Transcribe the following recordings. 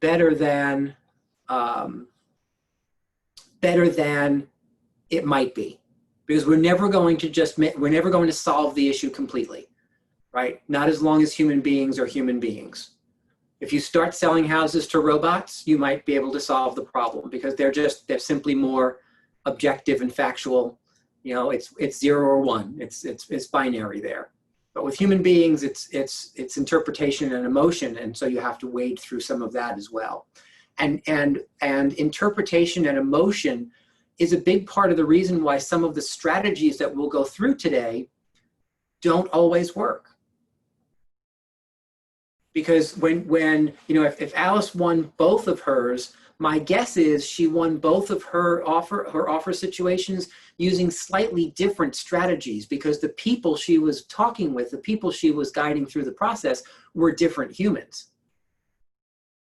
better than better than it might be, because we're never going to solve the issue completely, right? Not as long as human beings are human beings. If you start selling houses to robots, you might be able to solve the problem, because they're simply more objective and factual. You know, it's 0 or 1. It's binary there. But with human beings, it's interpretation and emotion, and so you have to wade through some of that as well. And interpretation and emotion is a big part of the reason why some of the strategies that we'll go through today don't always work. Because when you know, if Alice won both of hers, my guess is she won both of her offer situations using slightly different strategies, because the people she was talking with, the people she was guiding through the process, were different humans,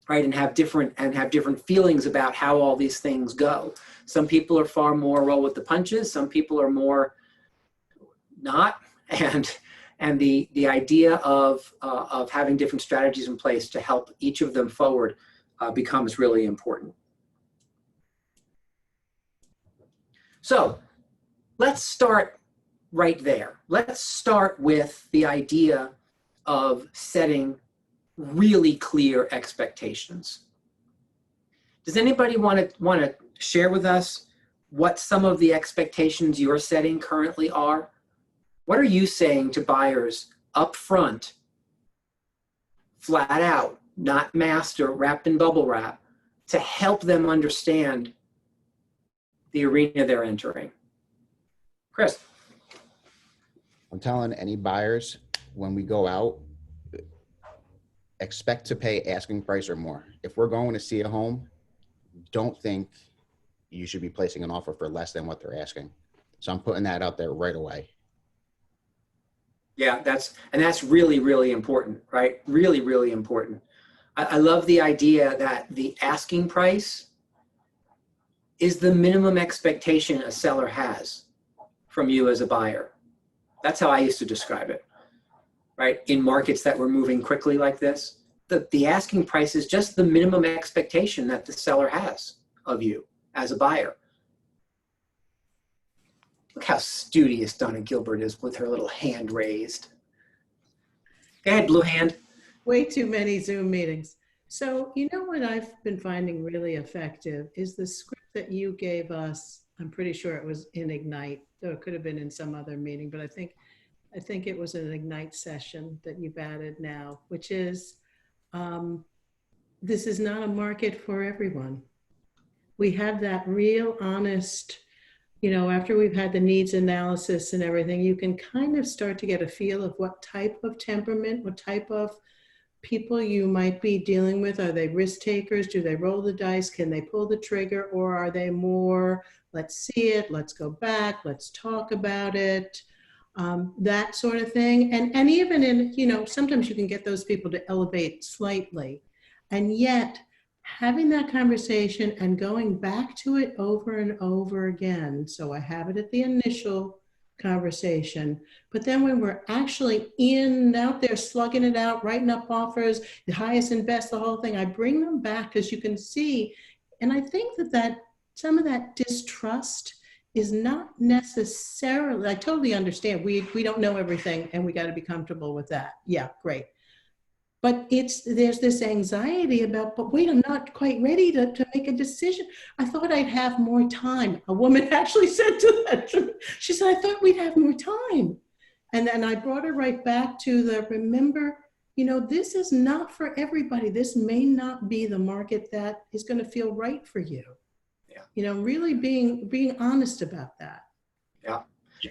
right? And have different feelings about how all these things go. Some people are far more roll with the punches. Some people are more not. And the idea of having different strategies in place to help each of them forward becomes really important. So let's start right there. Let's start with the idea of setting really clear expectations. Does anybody want to share with us what some of the expectations you're setting currently are? What are you saying to buyers up front, flat out, not masked or wrapped in bubble wrap, to help them understand the arena they're entering? Chris. I'm telling any buyers, when we go out, expect to pay asking price or more. If we're going to see a home, don't think you should be placing an offer for less than what they're asking. So I'm putting that out there right away. Yeah, that's really, really important, right? Really, really important. I love the idea that the asking price is the minimum expectation a seller has from you as a buyer. That's how I used to describe it, right? In markets that were moving quickly like this, the asking price is just the minimum expectation that the seller has of you as a buyer. Look how studious Donna Gilbert is with her little hand raised. Go ahead, blue hand. Way too many Zoom meetings. So, you know what I've been finding really effective is the script that you gave us. I'm pretty sure it was in Ignite, though it could have been in some other meeting, but I think it was an Ignite session that you've added now, which is, this is not a market for everyone. We have that real honest, you know, after we've had the needs analysis and everything, you can kind of start to get a feel of what type of temperament, what type of people you might be dealing with. Are they risk takers? Do they roll the dice? Can they pull the trigger? Or are they more, let's see it, let's go back, let's talk about it, that sort of thing. And even in, you know, sometimes you can get those people to elevate slightly. And yet, having that conversation and going back to it over and over again. So I have it at the initial conversation, but then when we're actually out there slugging it out, writing up offers, the highest and best, the whole thing, I bring them back, because you can see, and I think that some of that distrust is not necessarily, I totally understand, we don't know everything and we got to be comfortable with that. Yeah, great. But there's this anxiety about, but wait, I'm not quite ready to make a decision. I thought I'd have more time. A woman actually said to that to me, she said, I thought we'd have more time. And then I brought her right back to remember, you know, this is not for everybody. This may not be the market that is going to feel right for you. Yeah. You know, really being honest about that. Yeah.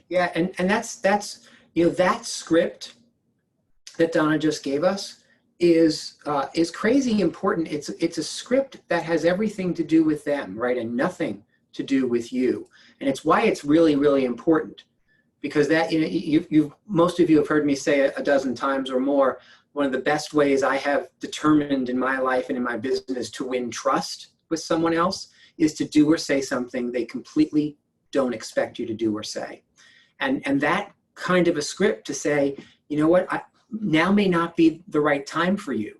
Yeah. And that's, you know, that script that Donna just gave us is crazy important. It's a script that has everything to do with them, right? And nothing to do with you. And it's why it's really, really important, because that, you know, most of you have heard me say a dozen times or more, one of the best ways I have determined in my life and in my business to win trust with someone else is to do or say something they completely don't expect you to do or say. And that kind of a script to say, you know what, now may not be the right time for you.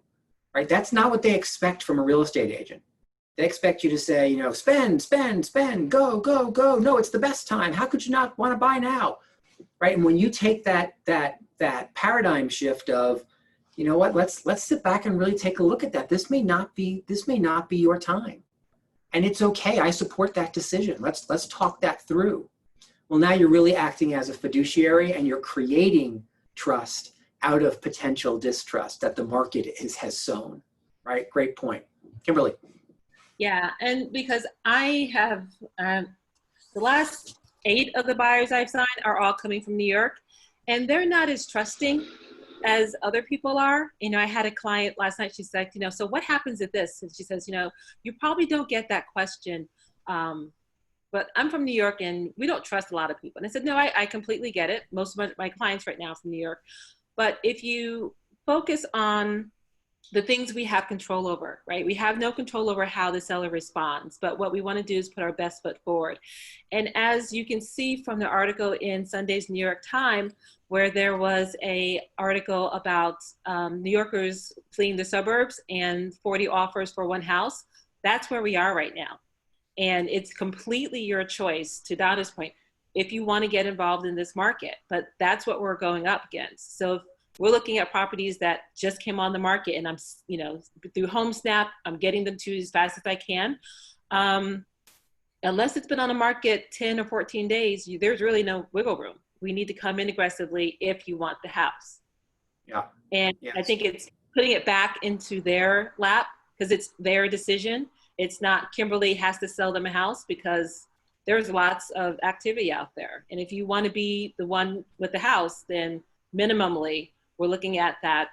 right? That's not what they expect from a real estate agent. They expect you to say, you know, spend, spend, spend, go, go, go. No, it's the best time. How could you not want to buy now, right? And when you take that paradigm shift of, you know what, let's sit back and really take a look at that. This may not be your time, and it's okay. I support that decision. Let's talk that through. Well, now you're really acting as a fiduciary, and you're creating trust out of potential distrust that the market has sown, right? Great point. Kimberly. Yeah, and because I have, the last 8 of the buyers I've signed are all coming from New York, and they're not as trusting as other people are. You know, I had a client last night, she said, you know, so what happens if this? And she says, you know, you probably don't get that question, but I'm from New York and we don't trust a lot of people. And I said, no, I completely get it. Most of my clients right now are from New York. But if you focus on the things we have control over, right? We have no control over how the seller responds, but what we want to do is put our best foot forward. And as you can see from the article in Sunday's New York Times, where there was a article about New Yorkers fleeing the suburbs and 40 offers for one house, that's where we are right now. And it's completely your choice, to Donna's point, if you want to get involved in this market, but that's what we're going up against. So if we're looking at properties that just came on the market, and I'm, you know, through HomeSnap, I'm getting them to as fast as I can. Unless it's been on the market 10 or 14 days, there's really no wiggle room. We need to come in aggressively if you want the house. Yeah. And yes. I think it's putting it back into their lap because it's their decision. It's not Kimberly has to sell them a house, because there's lots of activity out there. And if you want to be the one with the house, then minimally, we're looking at that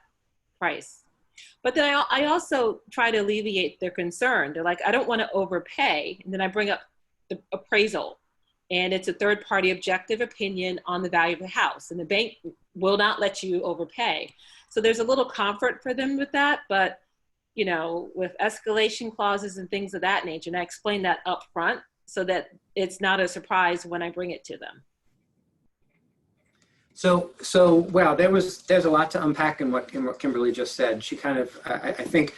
price. But then I also try to alleviate their concern. They're like, I don't want to overpay. And then I bring up the appraisal. And it's a third-party objective opinion on the value of the house. And the bank will not let you overpay. So there's a little comfort for them with that. But, you know, with escalation clauses and things of that nature, and I explain that up front so that it's not a surprise when I bring it to them. So wow, there's a lot to unpack in what Kimberly just said. She kind of, I think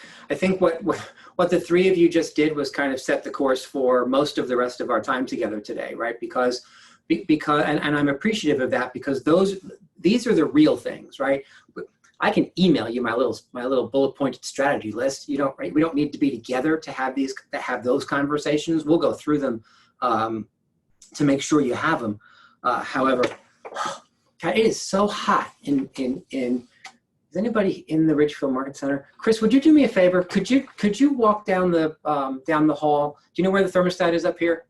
what the three of you just did was kind of set the course for most of the rest of our time together today, right? Because and I'm appreciative of that, because these are the real things, right? I can email you my little bullet pointed strategy list. You don't, right? We don't need to be together to have those conversations. We'll go through them to make sure you have them. However, God, it is so hot in is anybody in the Ridgefield Market Center? Chris, would you do me a favor? Could you walk down the hall? Do you know where the thermostat is up here?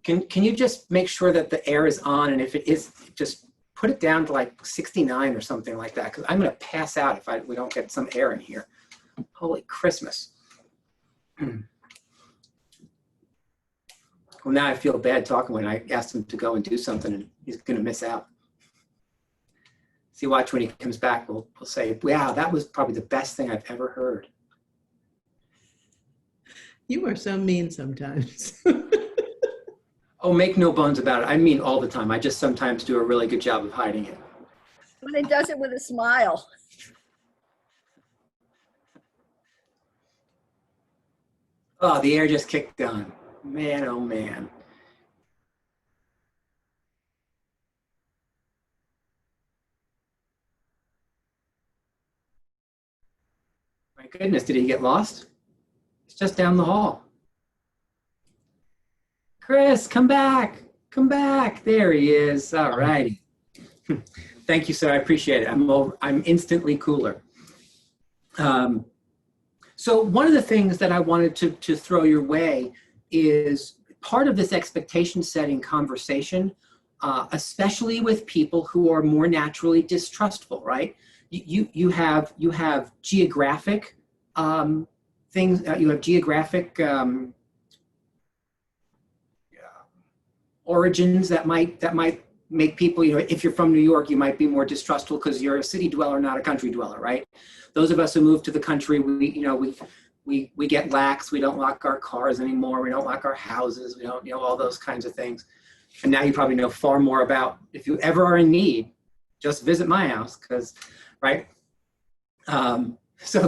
Can you just make sure that the air is on, and if it is, just put it down to like 69 or something like that, because I'm going to pass out if we don't get some air in here. Holy Christmas. Well, now I feel bad talking when I asked him to go and do something, and he's going to miss out. See, watch when he comes back, we'll say, wow, that was probably the best thing I've ever heard. You are so mean sometimes. Oh, make no bones about it. I mean all the time. I just sometimes do a really good job of hiding it. When it does it with a smile. Oh, the air just kicked on. Man, oh man. My goodness, did he get lost? It's just down the hall. Chris, come back. Come back. There he is. All righty. Thank you, sir. I appreciate it. I'm instantly cooler. So one of the things that I wanted to throw your way is part of this expectation setting conversation, especially with people who are more naturally distrustful, right? You have geographic things. You have geographic origins that might make people, you know, if you're from New York, you might be more distrustful because you're a city dweller, not a country dweller, right? Those of us who move to the country, we get lax. We don't lock our cars anymore. We don't lock our houses. We don't, all those kinds of things. And now you probably know far more about, if you ever are in need, just visit my house, because, right? So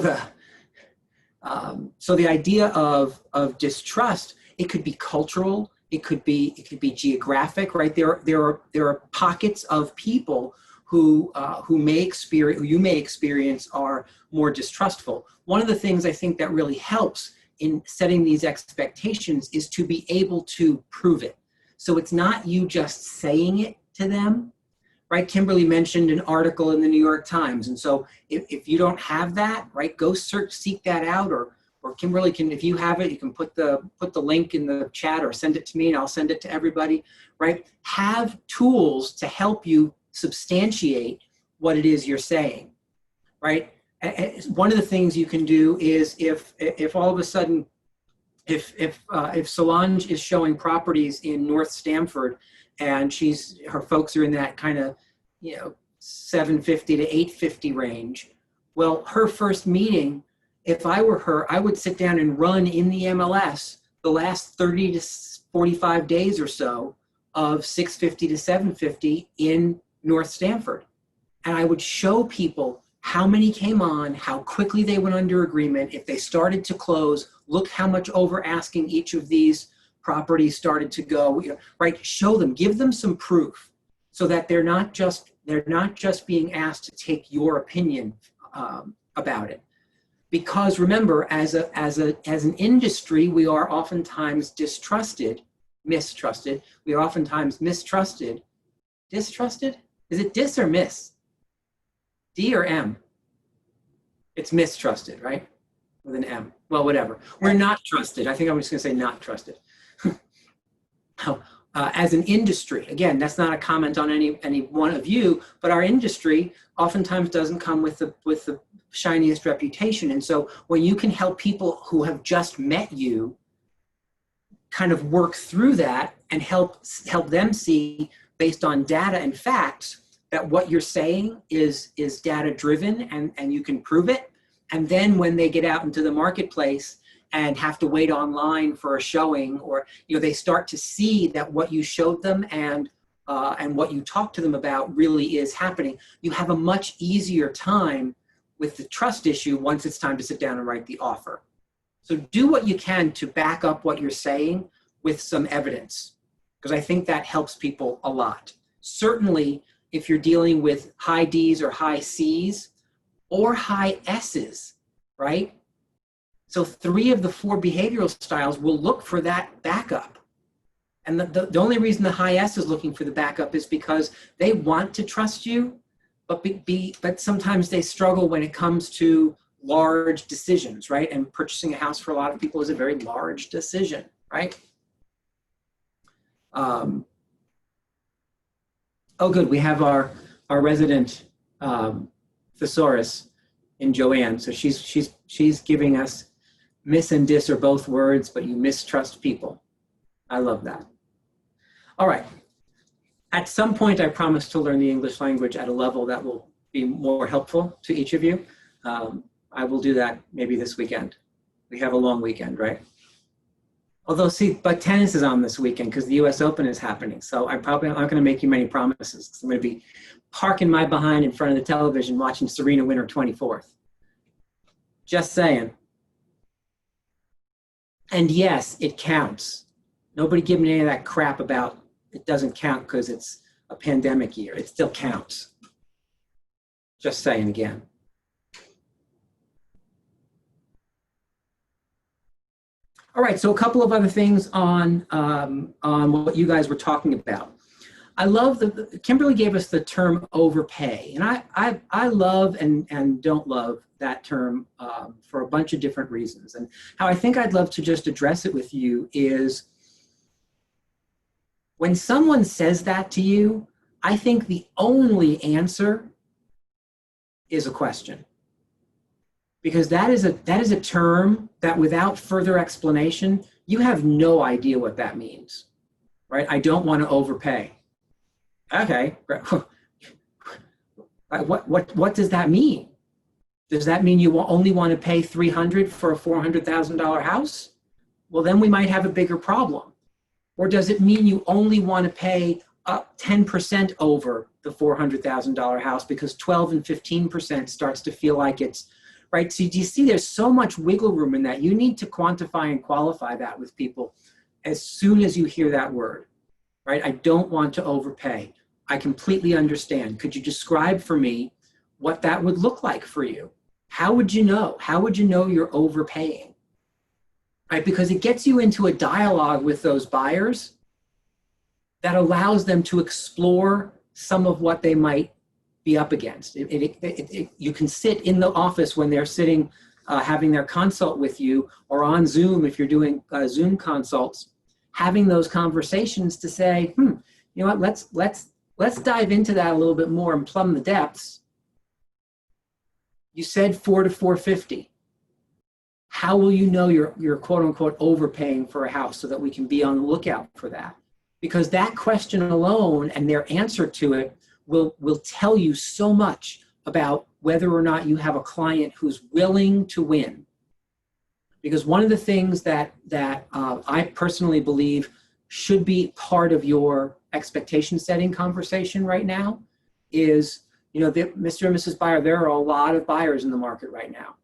the idea of distrust, it could be cultural, it could be geographic, right? There are pockets of people who you may experience are more distrustful. One of the things I think that really helps in setting these expectations is to be able to prove it. So it's not you just saying it to them, right? Kimberly mentioned an article in the New York Times. And so if you don't have that, right, go seek that out, or Kimberly can, if you have it, you can put the link in the chat or send it to me and I'll send it to everybody, right? Have tools to help you substantiate what it is you're saying, right? One of the things you can do is if all of a sudden, if Solange is showing properties in North Stamford and her folks are in that kind of, 750 to 850 range, well, her first meeting, if I were her, I would sit down and run in the MLS the last 30 to 45 days or so of 650 to 750 in North Stamford. And I would show people how many came on, how quickly they went under agreement. If they started to close, look how much over asking each of these properties started to go, right? Show them, give them some proof so that they're not just being asked to take your opinion about it. Because remember, as an industry, we are oftentimes mistrusted. We are oftentimes mistrusted. Distrusted? Is it dis or miss? D or M? It's mistrusted, right? With an M. Well, whatever. We're not trusted. I think I'm just going to say not trusted. As an industry, again, that's not a comment on any one of you, but our industry oftentimes doesn't come with the shiniest reputation. And so when you can help people who have just met you kind of work through that and help them see, based on data and facts, that what you're saying is data driven and you can prove it. And then when they get out into the marketplace and have to wait online for a showing, or they start to see that what you showed them and what you talked to them about really is happening, you have a much easier time with the trust issue once it's time to sit down and write the offer. So do what you can to back up what you're saying with some evidence, because I think that helps people a lot. Certainly, if you're dealing with high Ds or high Cs or high S's, right? So 3 of the 4 behavioral styles will look for that backup. And the only reason the high S is looking for the backup is because they want to trust you, but sometimes they struggle when it comes to large decisions, right? And purchasing a house for a lot of people is a very large decision, right? Oh, good. We have our resident thesaurus in Joanne. So she's giving us miss and dis are both words, but you mistrust people. I love that. All right. At some point, I promise to learn the English language at a level that will be more helpful to each of you. I will do that maybe this weekend. We have a long weekend, right? Although, see, but tennis is on this weekend because the US Open is happening. So I'm probably not going to make you many promises because I'm going to be parking my behind in front of the television watching Serena win her 24th. Just saying. And yes, it counts. Nobody give me any of that crap about it doesn't count because it's a pandemic year. It still counts. Just saying again. All right, so a couple of other things on what you guys were talking about. I love Kimberly gave us the term overpay, and I love and don't love that term for a bunch of different reasons. And how I think I'd love to just address it with you is when someone says that to you, I think the only answer is a question. Because that is a term that without further explanation, you have no idea what that means, right? I don't want to overpay. Okay, what does that mean? Does that mean you only want to pay $300 for a $400,000 house? Well, then we might have a bigger problem. Or does it mean you only want to pay up 10% over the $400,000 house because 12 and 15% starts to feel like it's right? So do you see there's so much wiggle room in that? You need to quantify and qualify that with people as soon as you hear that word, right? I don't want to overpay. I completely understand. Could you describe for me what that would look like for you? How would you know? How would you know you're overpaying? Right? Because it gets you into a dialogue with those buyers that allows them to explore some of what they might be up against. You can sit in the office when they're sitting, having their consult with you, or on Zoom if you're doing Zoom consults, having those conversations to say, you know what, let's dive into that a little bit more and plumb the depths. You said 4 to 450. How will you know you're quote unquote overpaying for a house, so that we can be on the lookout for that? Because that question alone and their answer to it will tell you so much about whether or not you have a client who's willing to win. Because one of the things that I personally believe should be part of your expectation setting conversation right now is, you know, Mr. and Mrs. Buyer, there are a lot of buyers in the market right now.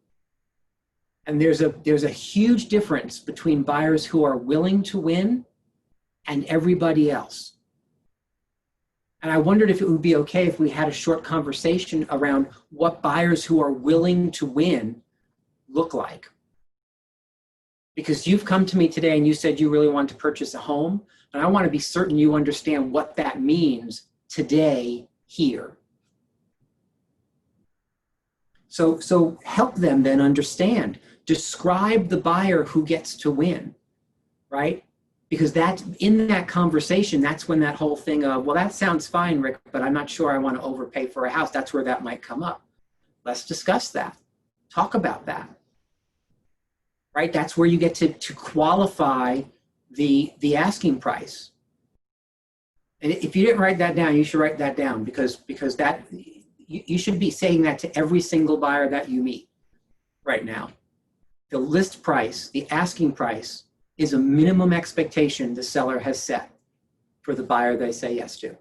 And there's a huge difference between buyers who are willing to win and everybody else. And I wondered if it would be okay if we had a short conversation around what buyers who are willing to win look like. Because you've come to me today and you said you really want to purchase a home, and I want to be certain you understand what that means today here. So help them then understand. Describe the buyer who gets to win, right? Because that's in that conversation, that's when that whole thing of, well, that sounds fine, Rick, but I'm not sure I want to overpay for a house. That's where that might come up. Let's discuss that. Talk about that, right? That's where you get to qualify the asking price. And if you didn't write that down, you should write that down, because that you should be saying that to every single buyer that you meet right now. The list price, the asking price, is a minimum expectation the seller has set for the buyer they say yes to.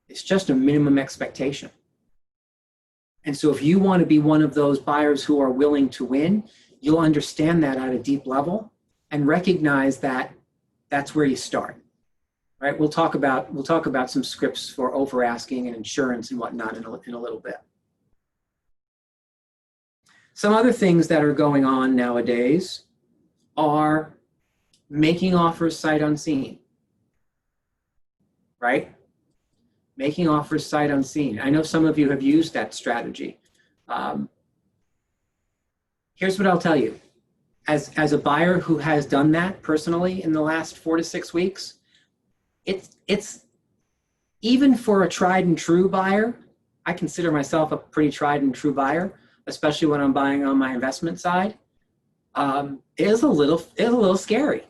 It's just a minimum expectation. And so if you want to be one of those buyers who are willing to win, you'll understand that at a deep level and recognize that that's where you start. Right? We'll talk about some scripts for over asking and insurance and whatnot in a little bit. Some other things that are going on nowadays are making offers sight unseen, right? Making offers sight unseen. I know some of you have used that strategy. Here's what I'll tell you. As a buyer who has done that personally in the last 4 to 6 weeks, it's even for a tried and true buyer. I consider myself a pretty tried and true buyer, especially when I'm buying on my investment side. It is a little scary.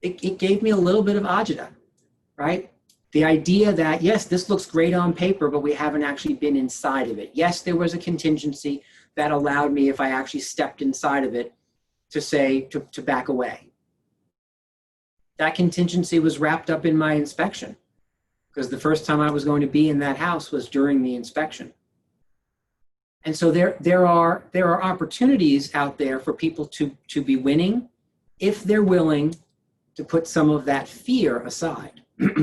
It gave me a little bit of agita, right? The idea that, yes, this looks great on paper, but we haven't actually been inside of it. Yes, there was a contingency that allowed me, if I actually stepped inside of it, to say, to back away. That contingency was wrapped up in my inspection, because the first time I was going to be in that house was during the inspection. And so there are opportunities out there for people to be winning if they're willing to put some of that fear aside.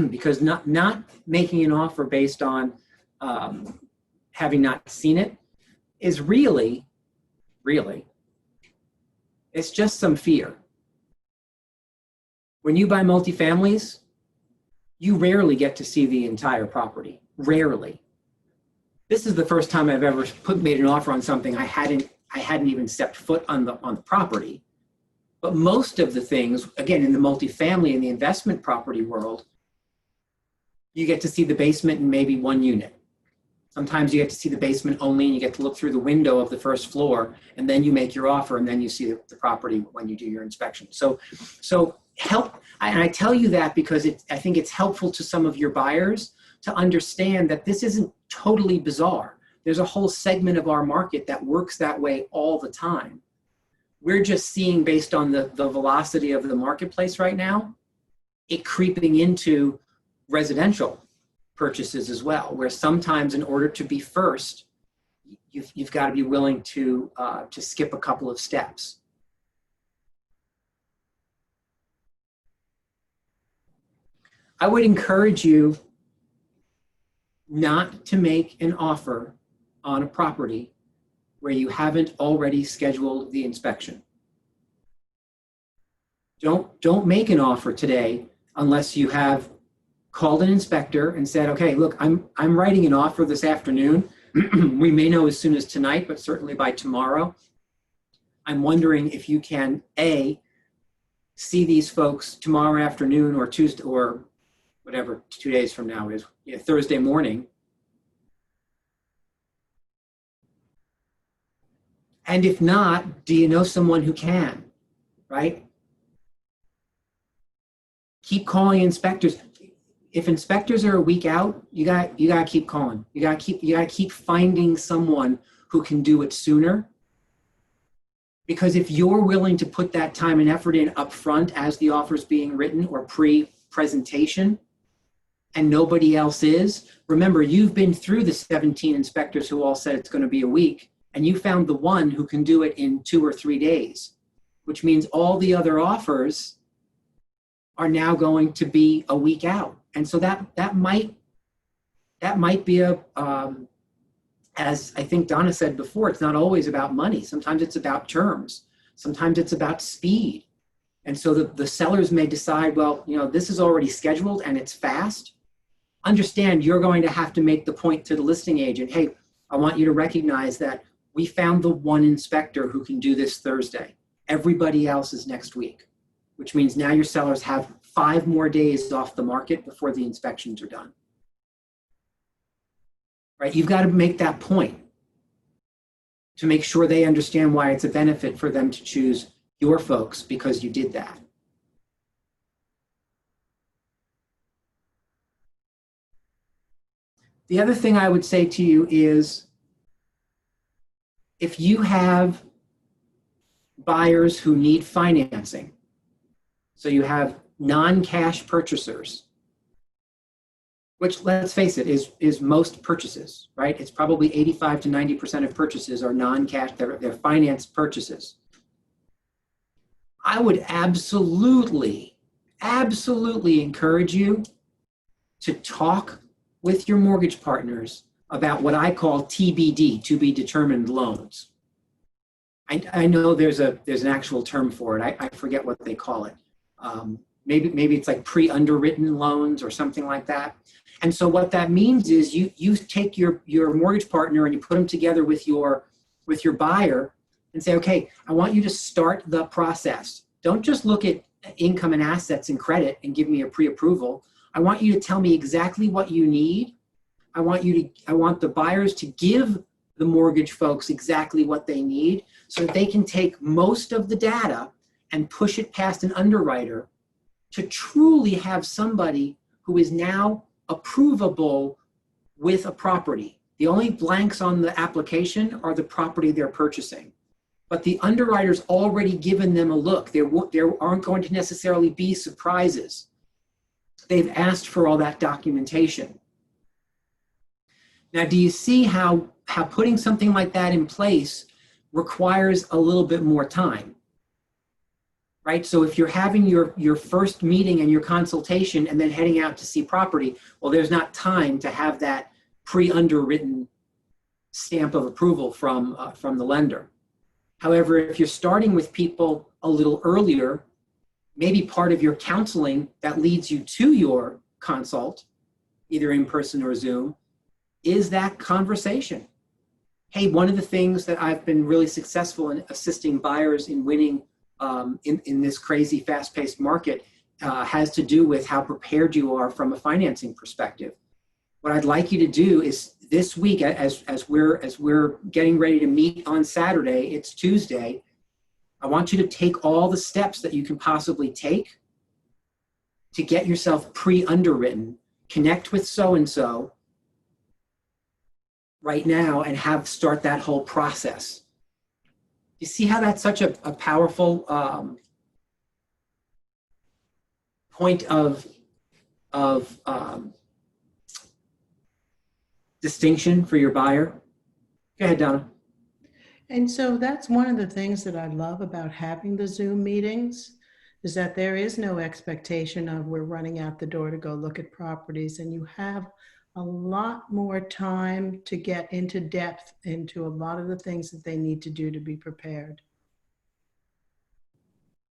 Because not making an offer based on having not seen it is really, it's just some fear. When you buy multifamilies, you rarely get to see the entire property. Rarely. This is the first time I've ever made an offer on something I hadn't even stepped foot on the property. But most of the things, again, in the multifamily and the investment property world, you get to see the basement and maybe one unit. Sometimes you get to see the basement only, and you get to look through the window of the first floor, and then you make your offer, and then you see the property when you do your inspection. So help, and I tell you that because I think it's helpful to some of your buyers to understand that this isn't totally bizarre. There's a whole segment of our market that works that way all the time. We're just seeing, based on the velocity of the marketplace right now, it creeping into residential purchases as well, where sometimes in order to be first, you've got to be willing to skip a couple of steps. I would encourage you not to make an offer on a property where you haven't already scheduled the inspection. Don't make an offer today unless you have called an inspector and said, okay, look, I'm writing an offer this afternoon. We may know as soon as tonight, but certainly by tomorrow. I'm wondering if you can, A, see these folks tomorrow afternoon or Tuesday or whatever 2 days from now is, Thursday morning. And if not, do you know someone who can, right? Keep calling inspectors. If inspectors are a week out, you got to keep calling. You got to keep finding someone who can do it sooner. Because if you're willing to put that time and effort in up front as the offer's being written or pre-presentation, and nobody else is, remember, you've been through the 17 inspectors who all said it's going to be a week, and you found the one who can do it in 2 or 3 days, which means all the other offers are now going to be a week out. And so that might be as I think Donna said before, it's not always about money. Sometimes it's about terms. Sometimes it's about speed. And so the sellers may decide, well, this is already scheduled and it's fast. Understand you're going to have to make the point to the listing agent, hey, I want you to recognize that we found the one inspector who can do this Thursday. Everybody else is next week, which means now your sellers have 5 more days off the market before the inspections are done. Right? You've got to make that point to make sure they understand why it's a benefit for them to choose your folks because you did that. The other thing I would say to you is if you have buyers who need financing, so you have non-cash purchasers, which, let's face it, is most purchases, right? It's probably 85 to 90% of purchases are non-cash, they're financed purchases. I would absolutely encourage you to talk with your mortgage partners about what I call TBD, to be determined loans. I know there's an actual term for it. I forget what they call it. Maybe it's like pre-underwritten loans or something like that. And so what that means is you take your mortgage partner and you put them together with your buyer and say, okay, I want you to start the process. Don't just look at income and assets and credit and give me a pre-approval. I want you to tell me exactly what you need. I want the buyers to give the mortgage folks exactly what they need so that they can take most of the data and push it past an underwriter to truly have somebody who is now approvable with a property. The only blanks on the application are the property they're purchasing. But the underwriter's already given them a look. There aren't going to necessarily be surprises. They've asked for all that documentation. Now, do you see how putting something like that in place requires a little bit more time? Right? So if you're having your first meeting and your consultation and then heading out to see property, well, there's not time to have that pre-underwritten stamp of approval from the lender. However, if you're starting with people a little earlier, maybe part of your counseling that leads you to your consult, either in person or Zoom, is that conversation. Hey, one of the things that I've been really successful in assisting buyers in winning in this crazy fast-paced market has to do with how prepared you are from a financing perspective. What I'd like you to do is this week, as we're getting ready to meet on Saturday, it's Tuesday, I want you to take all the steps that you can possibly take to get yourself pre-underwritten, connect with so-and-so right now and start that whole process. You see how that's such a powerful point of distinction for your buyer? Go ahead, Donna. And so that's one of the things that I love about having the Zoom meetings is that there is no expectation of we're running out the door to go look at properties, and you have a lot more time to get into depth into a lot of the things that they need to do to be prepared.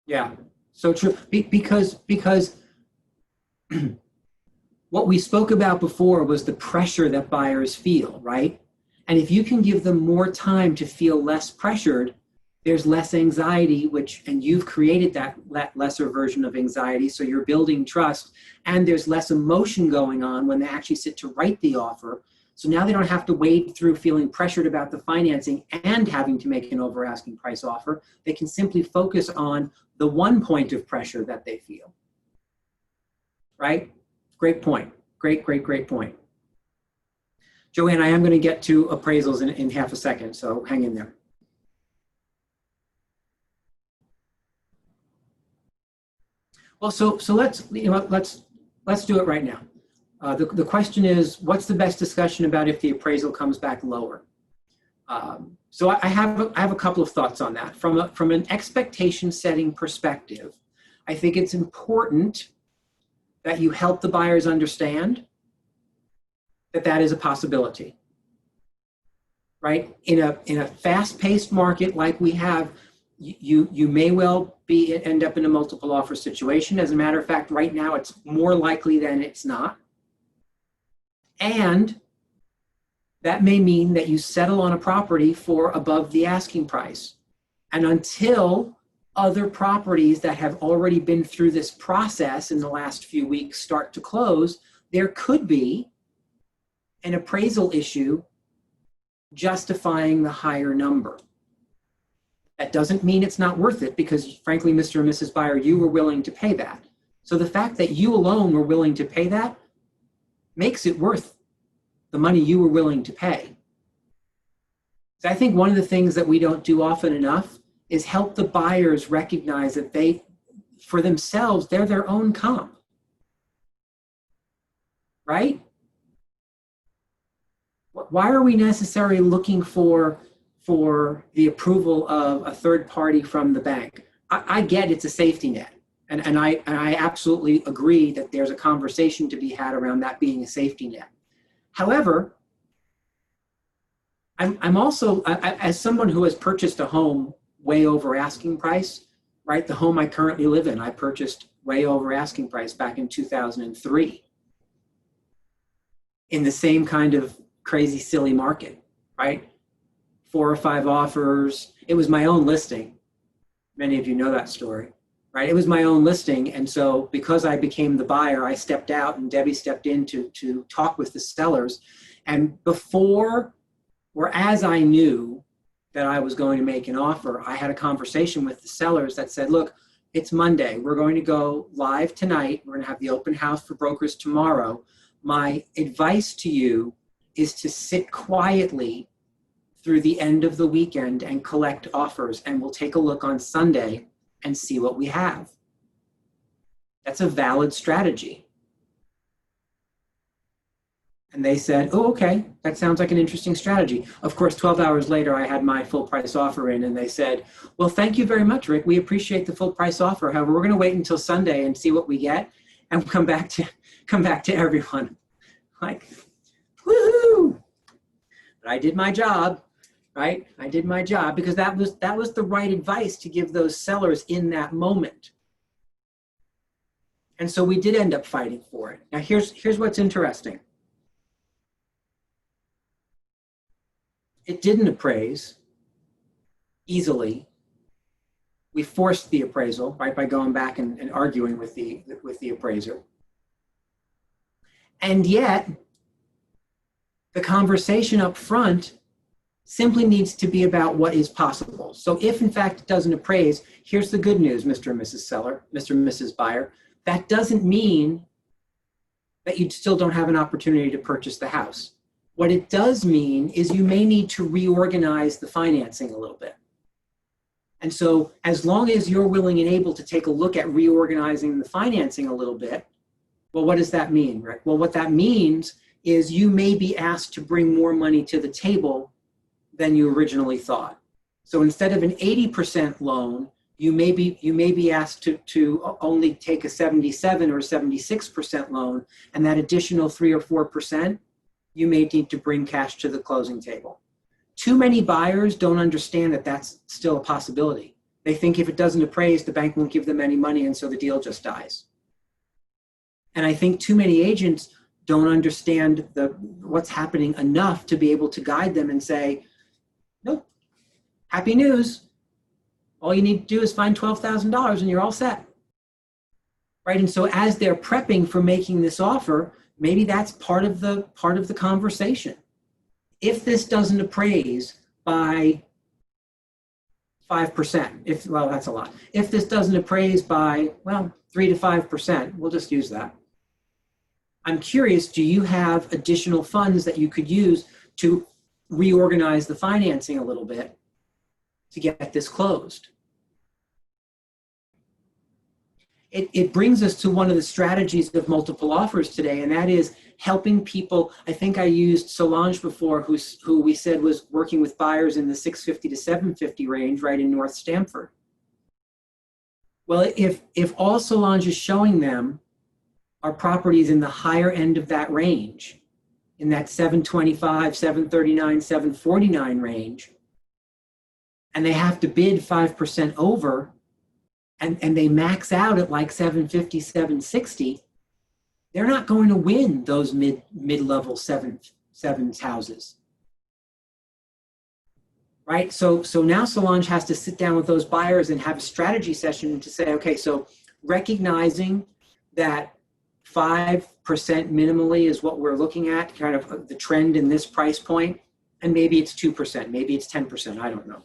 Yeah, so true. Because what we spoke about before was the pressure that buyers feel, right? And if you can give them more time to feel less pressured, there's less anxiety, and you've created that lesser version of anxiety, so you're building trust, and there's less emotion going on when they actually sit to write the offer. So now they don't have to wade through feeling pressured about the financing and having to make an over asking price offer. They can simply focus on the one point of pressure that they feel. Right? Great point. Great point. Joanne, I am going to get to appraisals in half a second, so hang in there. Well, so let's do it right now. The question is, what's the best discussion about if the appraisal comes back lower? So I have a couple of thoughts on that. From an expectation setting perspective, I think it's important that you help the buyers understand that is a possibility, right? In a fast-paced market like we have, you may well end up in a multiple offer situation. As a matter of fact, right now it's more likely than it's not. And that may mean that you settle on a property for above the asking price. And until other properties that have already been through this process in the last few weeks start to close, there could be an appraisal issue justifying the higher number. That doesn't mean it's not worth it, because frankly, Mr. and Mrs. Buyer, you were willing to pay that. So the fact that you alone were willing to pay that makes it worth the money you were willing to pay. So I think one of the things that we don't do often enough is help the buyers recognize that for themselves, they're their own comp. Right? Why are we necessarily looking for the approval of a third party from the bank? I get it's a safety net. And I absolutely agree that there's a conversation to be had around that being a safety net. However, I'm also, as someone who has purchased a home way over asking price, right? The home I currently live in, I purchased way over asking price back in 2003 in the same kind of crazy, silly market, right? 4 or 5 offers. It was my own listing. Many of you know that story, right? It was my own listing. And so because I became the buyer, I stepped out and Debbie stepped in to talk with the sellers. And before, or as I knew that I was going to make an offer, I had a conversation with the sellers that said, look, it's Monday. We're going to go live tonight. We're going to have the open house for brokers tomorrow. My advice to you is to sit quietly through the end of the weekend and collect offers, and we'll take a look on Sunday and see what we have. That's a valid strategy. And they said, oh, okay, that sounds like an interesting strategy. Of course, 12 hours later, I had my full price offer in, and they said, well, thank you very much, Rick. We appreciate the full price offer. However, we're going to wait until Sunday and see what we get, and come back to everyone. Like, woohoo! But I did my job, right? I did my job, because that was the right advice to give those sellers in that moment. And so we did end up fighting for it. Now, here's what's interesting. It didn't appraise easily. We forced the appraisal, right, by going back and arguing with the appraiser. And yet, the conversation up front simply needs to be about what is possible. So if in fact it doesn't appraise, here's the good news, Mr. and Mrs. Seller, Mr. and Mrs. Buyer. That doesn't mean that you still don't have an opportunity to purchase the house. What it does mean is you may need to reorganize the financing a little bit. And so as long as you're willing and able to take a look at reorganizing the financing a little bit, well, what does that mean, Rick? Well, what that means is you may be asked to bring more money to the table than you originally thought. So instead of an 80% loan, you may be asked to only take a 77 or 76% loan, and that additional 3 or 4%, you may need to bring cash to the closing table. Too many buyers don't understand that that's still a possibility. They think if it doesn't appraise, the bank won't give them any money, and so the deal just dies. And I think too many agents don't understand what's happening enough to be able to guide them and say, nope, happy news. All you need to do is find $12,000 and you're all set. Right? And so as they're prepping for making this offer, maybe that's part of the conversation. If this doesn't appraise by 5%, well, that's a lot. If this doesn't appraise by, 3 to 5%, we'll just use that. I'm curious, do you have additional funds that you could use to reorganize the financing a little bit to get this closed? It brings us to one of the strategies of multiple offers today, and that is helping people. I think I used Solange before, who we said was working with buyers in the 650 to 750 range, right in North Stamford. Well, if all Solange is showing them are properties in the higher end of that range, in that 725, 739, 749 range, and they have to bid 5% over, and they max out at like 750, 760, they're not going to win those mid-level sevens houses. Right? So now Solange has to sit down with those buyers and have a strategy session to say, okay, so recognizing that 5% minimally is what we're looking at, kind of the trend in this price point, and maybe it's 2%, maybe it's 10%, I don't know.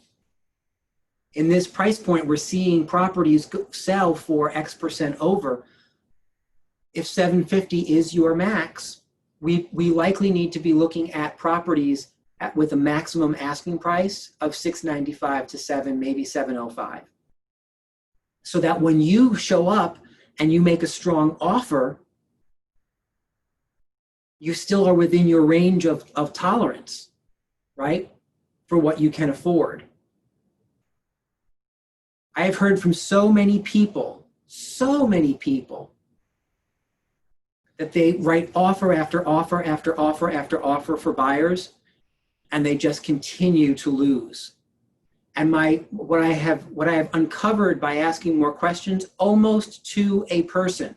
In this price point, we're seeing properties sell for X% over. If 750 is your max, we likely need to be looking at properties with a maximum asking price of 695 to 7, maybe 705. So that when you show up and you make a strong offer, you still are within your range of tolerance, right? For what you can afford. I have heard from so many people, that they write offer after offer after offer after offer for buyers, and they just continue to lose. And what I have uncovered by asking more questions, almost to a person,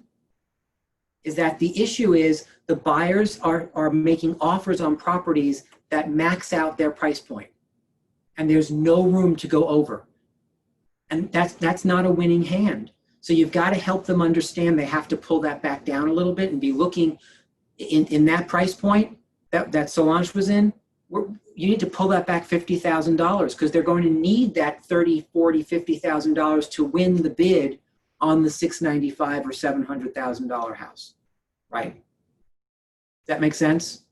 is that the issue is the buyers are making offers on properties that max out their price point, and there's no room to go over. And that's not a winning hand. So you've got to help them understand they have to pull that back down a little bit and be looking in that price point that Solange was in. You need to pull that back $50,000 because they're going to need that $30,000, $40,000, $50,000 to win the bid on the $695,000 or $700,000 house, right? Does that make sense?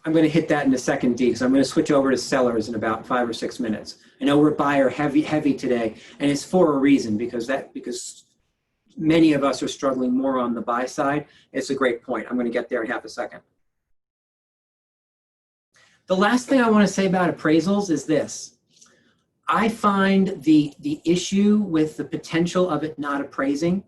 I'm going to hit that in a second, D, because I'm going to switch over to sellers in about 5 or 6 minutes. I know we're buyer heavy today, and it's for a reason, because many of us are struggling more on the buy side. It's a great point. I'm going to get there in half a second. The last thing I want to say about appraisals is this. I find the issue with the potential of it not appraising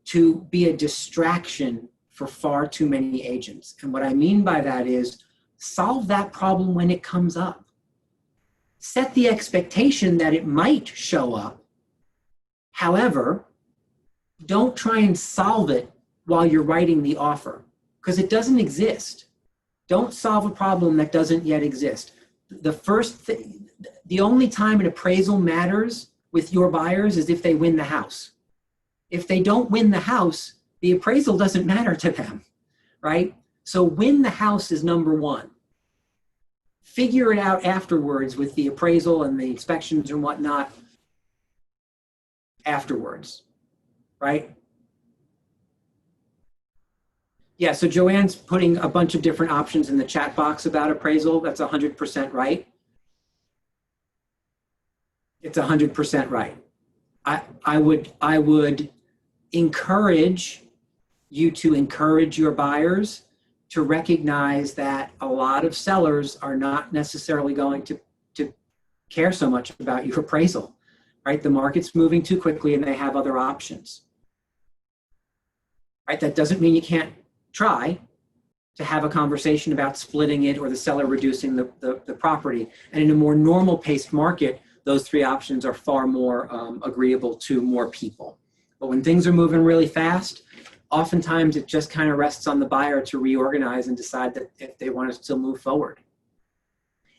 to be a distraction for far too many agents. And what I mean by that is, solve that problem when it comes up. Set the expectation that it might show up. However, don't try and solve it while you're writing the offer, because it doesn't exist. Don't solve a problem that doesn't yet exist. The only time an appraisal matters with your buyers is if they win the house. If they don't win the house, the appraisal doesn't matter to them, right? So win the house is number one. Figure it out afterwards with the appraisal and the inspections and whatnot afterwards, right? Yeah, so Joanne's putting a bunch of different options in the chat box about appraisal. That's 100% right. It's 100% right. I would, encourage you to encourage your buyers to recognize that a lot of sellers are not necessarily going to care so much about your appraisal, right? The market's moving too quickly and they have other options, right? That doesn't mean you can't try to have a conversation about splitting it or the seller reducing the property. And in a more normal paced market, those three options are far more agreeable to more people. But when things are moving really fast, oftentimes it just kind of rests on the buyer to reorganize and decide that if they want to still move forward.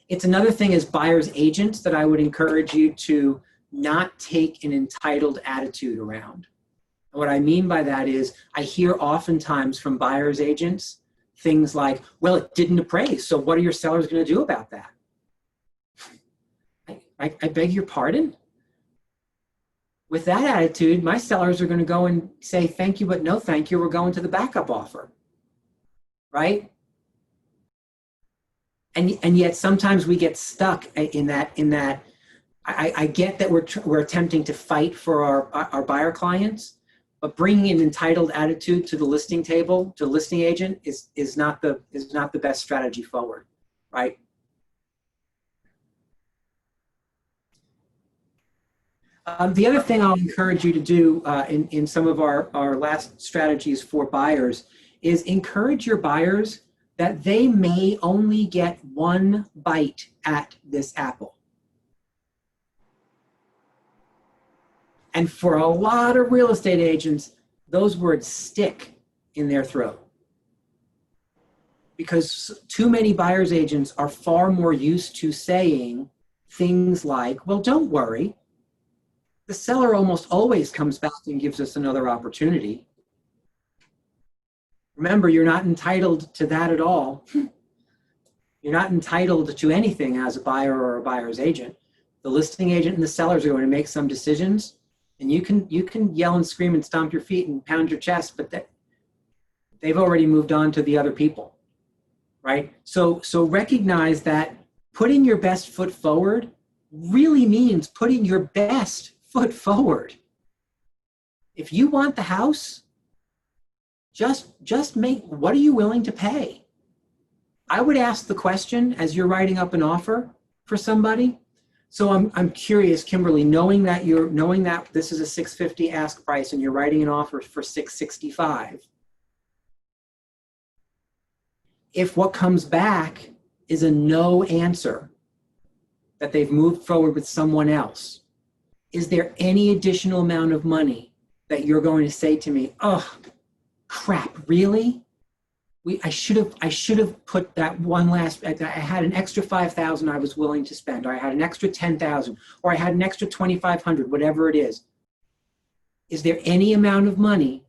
It's another thing as buyer's agents that I would encourage you to not take an entitled attitude around. And what I mean by that is I hear oftentimes from buyer's agents things like, well, it didn't appraise, so what are your sellers going to do about that? I beg your pardon? With that attitude, my sellers are going to go and say, thank you, but no thank you, we're going to the backup offer, right? And yet sometimes we get stuck in that. I get that we're attempting to fight for our buyer clients, but bringing an entitled attitude to the listing table, to the listing agent, is not the best strategy forward, right? The other thing I'll encourage you to do in some of our last strategies for buyers is encourage your buyers that they may only get one bite at this apple. And for a lot of real estate agents, those words stick in their throat. Because too many buyer's agents are far more used to saying things like, well, don't worry. The seller almost always comes back and gives us another opportunity. Remember, you're not entitled to that at all. You're not entitled to anything as a buyer or a buyer's agent. The listing agent and the sellers are going to make some decisions, and you can yell and scream and stomp your feet and pound your chest, but they've already moved on to the other people, right? So recognize that putting your best foot forward really means putting your best foot forward. If you want the house, just make, what are you willing to pay? I would ask the question as you're writing up an offer for somebody. So I'm curious, Kimberly, knowing that this is a $650 ask price and you're writing an offer for $665. If what comes back is a no answer, that they've moved forward with someone else, is there any additional amount of money that you're going to say to me, oh, crap, really? I should have put that one last, I had an extra $5,000 I was willing to spend, or I had an extra $10,000, or I had an extra $2,500, whatever it is. Is there any amount of money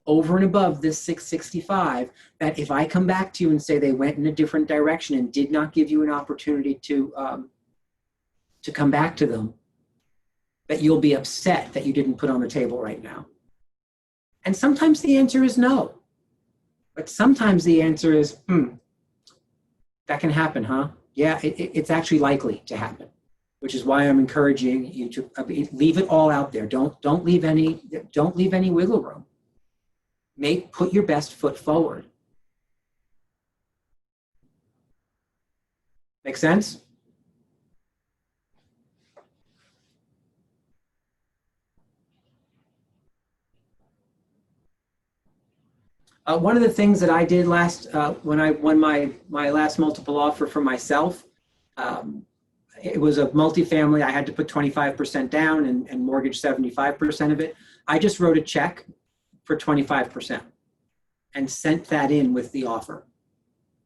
over and above this $665 that if I come back to you and say they went in a different direction and did not give you an opportunity to come back to them, that you'll be upset that you didn't put on the table right now? And sometimes the answer is no. But sometimes the answer is, that can happen, huh? Yeah, it's actually likely to happen, which is why I'm encouraging you to leave it all out there. Don't leave any wiggle room. Put your best foot forward. Make sense? One of the things that I did when I won my last multiple offer for myself, it was a multifamily. I had to put 25% down and mortgage 75% of it. I just wrote a check for 25% and sent that in with the offer.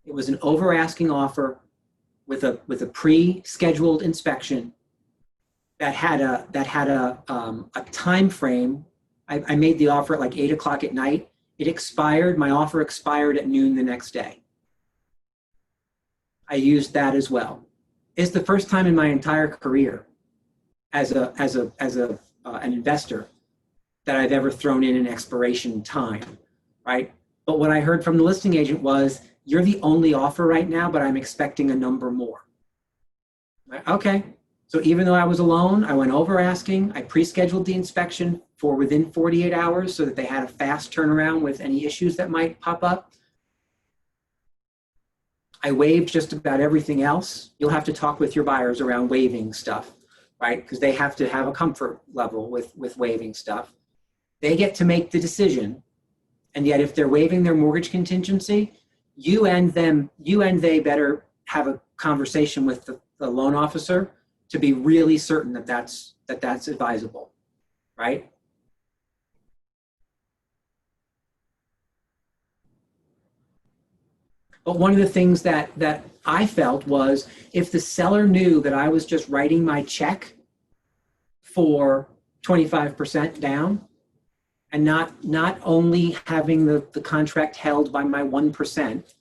It was an over asking offer with a pre-scheduled inspection that had a time frame. I made the offer at like 8 o'clock at night. It expired. My offer expired at noon the next day. I used that as well. It's the first time in my entire career as an investor that I've ever thrown in an expiration time, right? But what I heard from the listing agent was, you're the only offer right now, but I'm expecting a number more. Okay, So even though I was alone, I went over asking, I pre-scheduled the inspection for within 48 hours so that they had a fast turnaround with any issues that might pop up. I waived just about everything else. You'll have to talk with your buyers around waiving stuff, right? Because they have to have a comfort level with waiving stuff. They get to make the decision. And yet if they're waiving their mortgage contingency, you and they better have a conversation with the loan officer to be really certain that that's advisable, right? But one of the things that I felt was if the seller knew that I was just writing my check for 25% down and not only having the contract held by my 1%,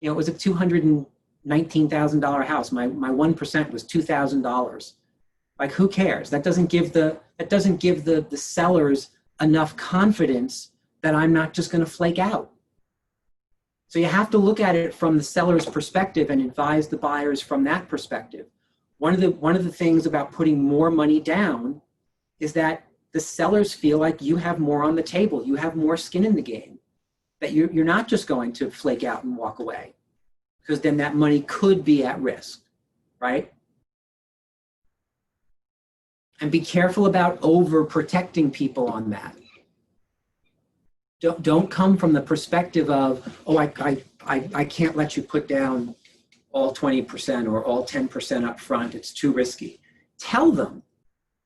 it was a $219,000 house. My 1% was $2,000. Like, who cares? That doesn't give the sellers enough confidence that I'm not just going to flake out. So you have to look at it from the seller's perspective and advise the buyers from that perspective. One of the things about putting more money down is that the sellers feel like you have more on the table. You have more skin in the game, that you're not just going to flake out and walk away, because then that money could be at risk, right? And be careful about over-protecting people on that. Don't come from the perspective of, oh, I can't let you put down all 20% or all 10% up front. It's too risky. Tell them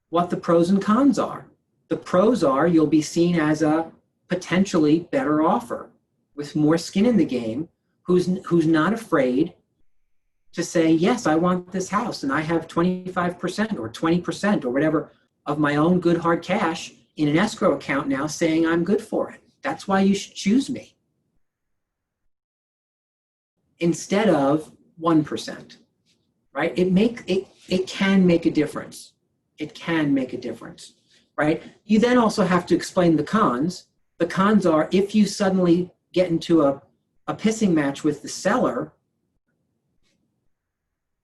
what the pros and cons are. The pros are you'll be seen as a potentially better offer with more skin in the game, who's not afraid to say, yes, I want this house and I have 25% or 20% or whatever of my own good hard cash in an escrow account now saying I'm good for it. That's why you should choose me. Instead of 1%, right? It can make a difference. It can make a difference, right? You then also have to explain the cons. The cons are if you suddenly get into a pissing match with the seller,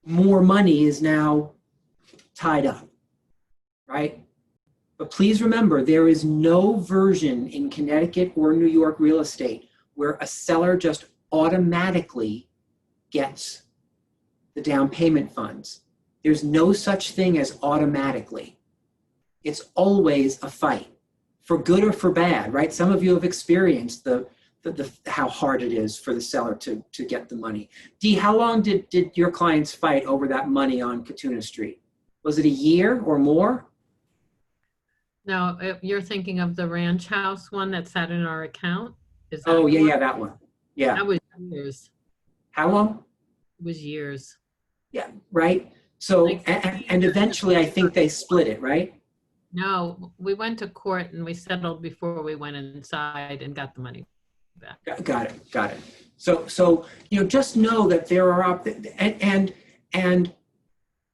more money is now tied up, right? But please remember, there is no version in Connecticut or New York real estate where a seller just automatically gets the down payment funds. There's no such thing as automatically. It's always a fight, for good or for bad, right? Some of you have experienced how hard it is for the seller to get the money. Dee, how long did your clients fight over that money on Katuna Street? Was it a year or more? No, you're thinking of the ranch house one that sat in our account? Is that Oh, yeah, that one. Yeah. That was years. How long? It was years. Yeah, right? So, and eventually I think they split it, right? No, we went to court and we settled before we went inside and got the money back. Got it. So just know that there are, and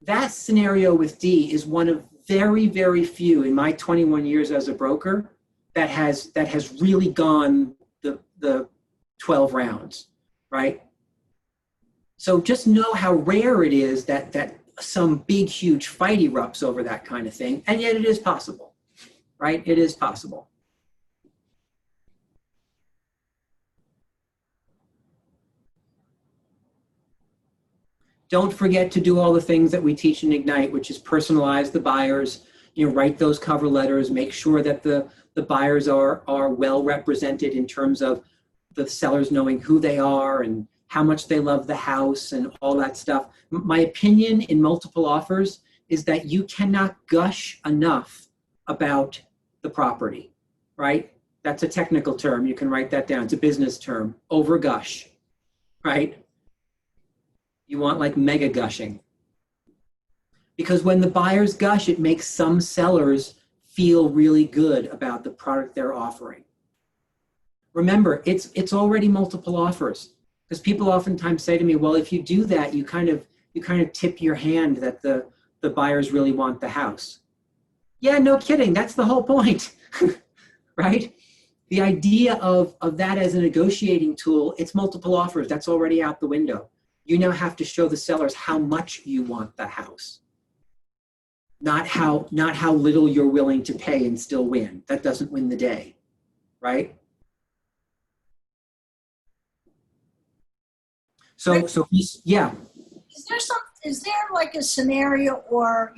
that scenario with Dee is one of very, very few in my 21 years as a broker that has really gone the 12 rounds, right? So just know how rare it is that some big, huge fight erupts over that kind of thing, and yet it is possible, right? It is possible. Don't forget to do all the things that we teach in Ignite, which is personalize the buyers, write those cover letters, make sure that the buyers are well represented in terms of the sellers knowing who they are and how much they love the house and all that stuff. My opinion in multiple offers is that you cannot gush enough about the property, right? That's a technical term. You can write that down. It's a business term. Over gush, right? You want like mega gushing. Because when the buyers gush, it makes some sellers feel really good about the product they're offering. Remember, it's already multiple offers. Because people oftentimes say to me, well, if you do that, you kind of tip your hand that the buyers really want the house. Yeah, no kidding. That's the whole point, right? The idea of that as a negotiating tool, it's multiple offers. That's already out the window. You now have to show the sellers how much you want the house. not how little you're willing to pay and still win. That doesn't win the day, right? So yeah. Is there like a scenario or,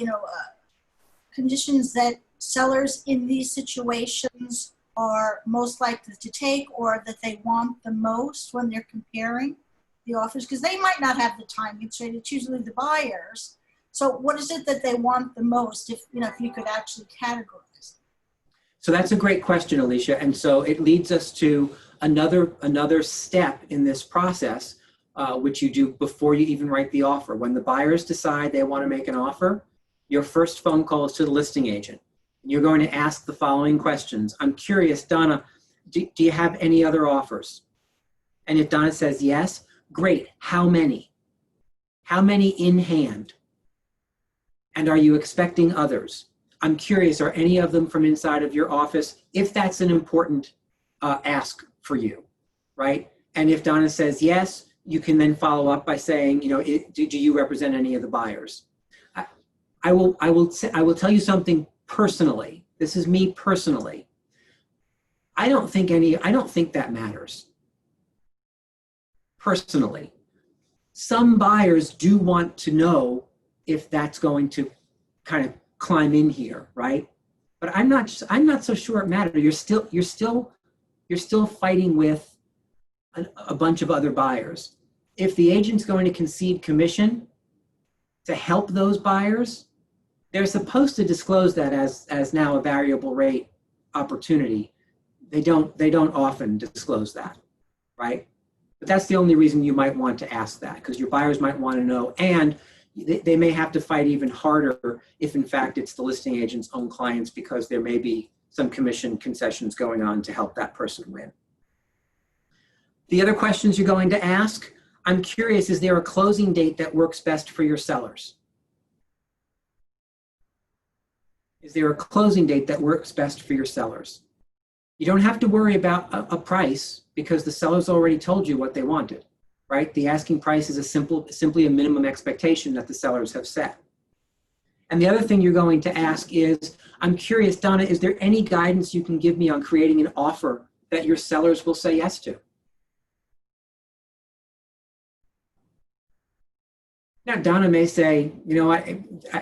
conditions that sellers in these situations are most likely to take or that they want the most when they're comparing the offers? Because they might not have the time. You'd say it's usually the buyers. So what is it that they want the most if you could actually categorize? So that's a great question, Alicia. And so it leads us to another step in this process, which you do before you even write the offer. When the buyers decide they want to make an offer, your first phone call is to the listing agent. You're going to ask the following questions. I'm curious, Donna, do you have any other offers? And if Donna says yes, great. How many? How many in hand? And are you expecting others? I'm curious, are any of them from inside of your office, if that's an important ask for you, right? And if Donna says yes, you can then follow up by saying, do you represent any of the buyers? I will tell you something personally. This is me personally. I don't think that matters. Personally, some buyers do want to know if that's going to kind of climb in here, right? But I'm not so sure it matters. You're still fighting with a bunch of other buyers. If the agent's going to concede commission to help those buyers, they're supposed to disclose that as now a variable rate opportunity. They don't often disclose that, right? But that's the only reason you might want to ask that, because your buyers might want to know, and they may have to fight even harder if in fact it's the listing agent's own clients, because there may be some commission concessions going on to help that person win. The other questions you're going to ask, I'm curious, is there a closing date that works best for your sellers? Is there a closing date that works best for your sellers? You don't have to worry about a price because the sellers already told you what they wanted, right? The asking price is simply a minimum expectation that the sellers have set. And the other thing you're going to ask is, I'm curious, Donna, is there any guidance you can give me on creating an offer that your sellers will say yes to? Now, Donna may say,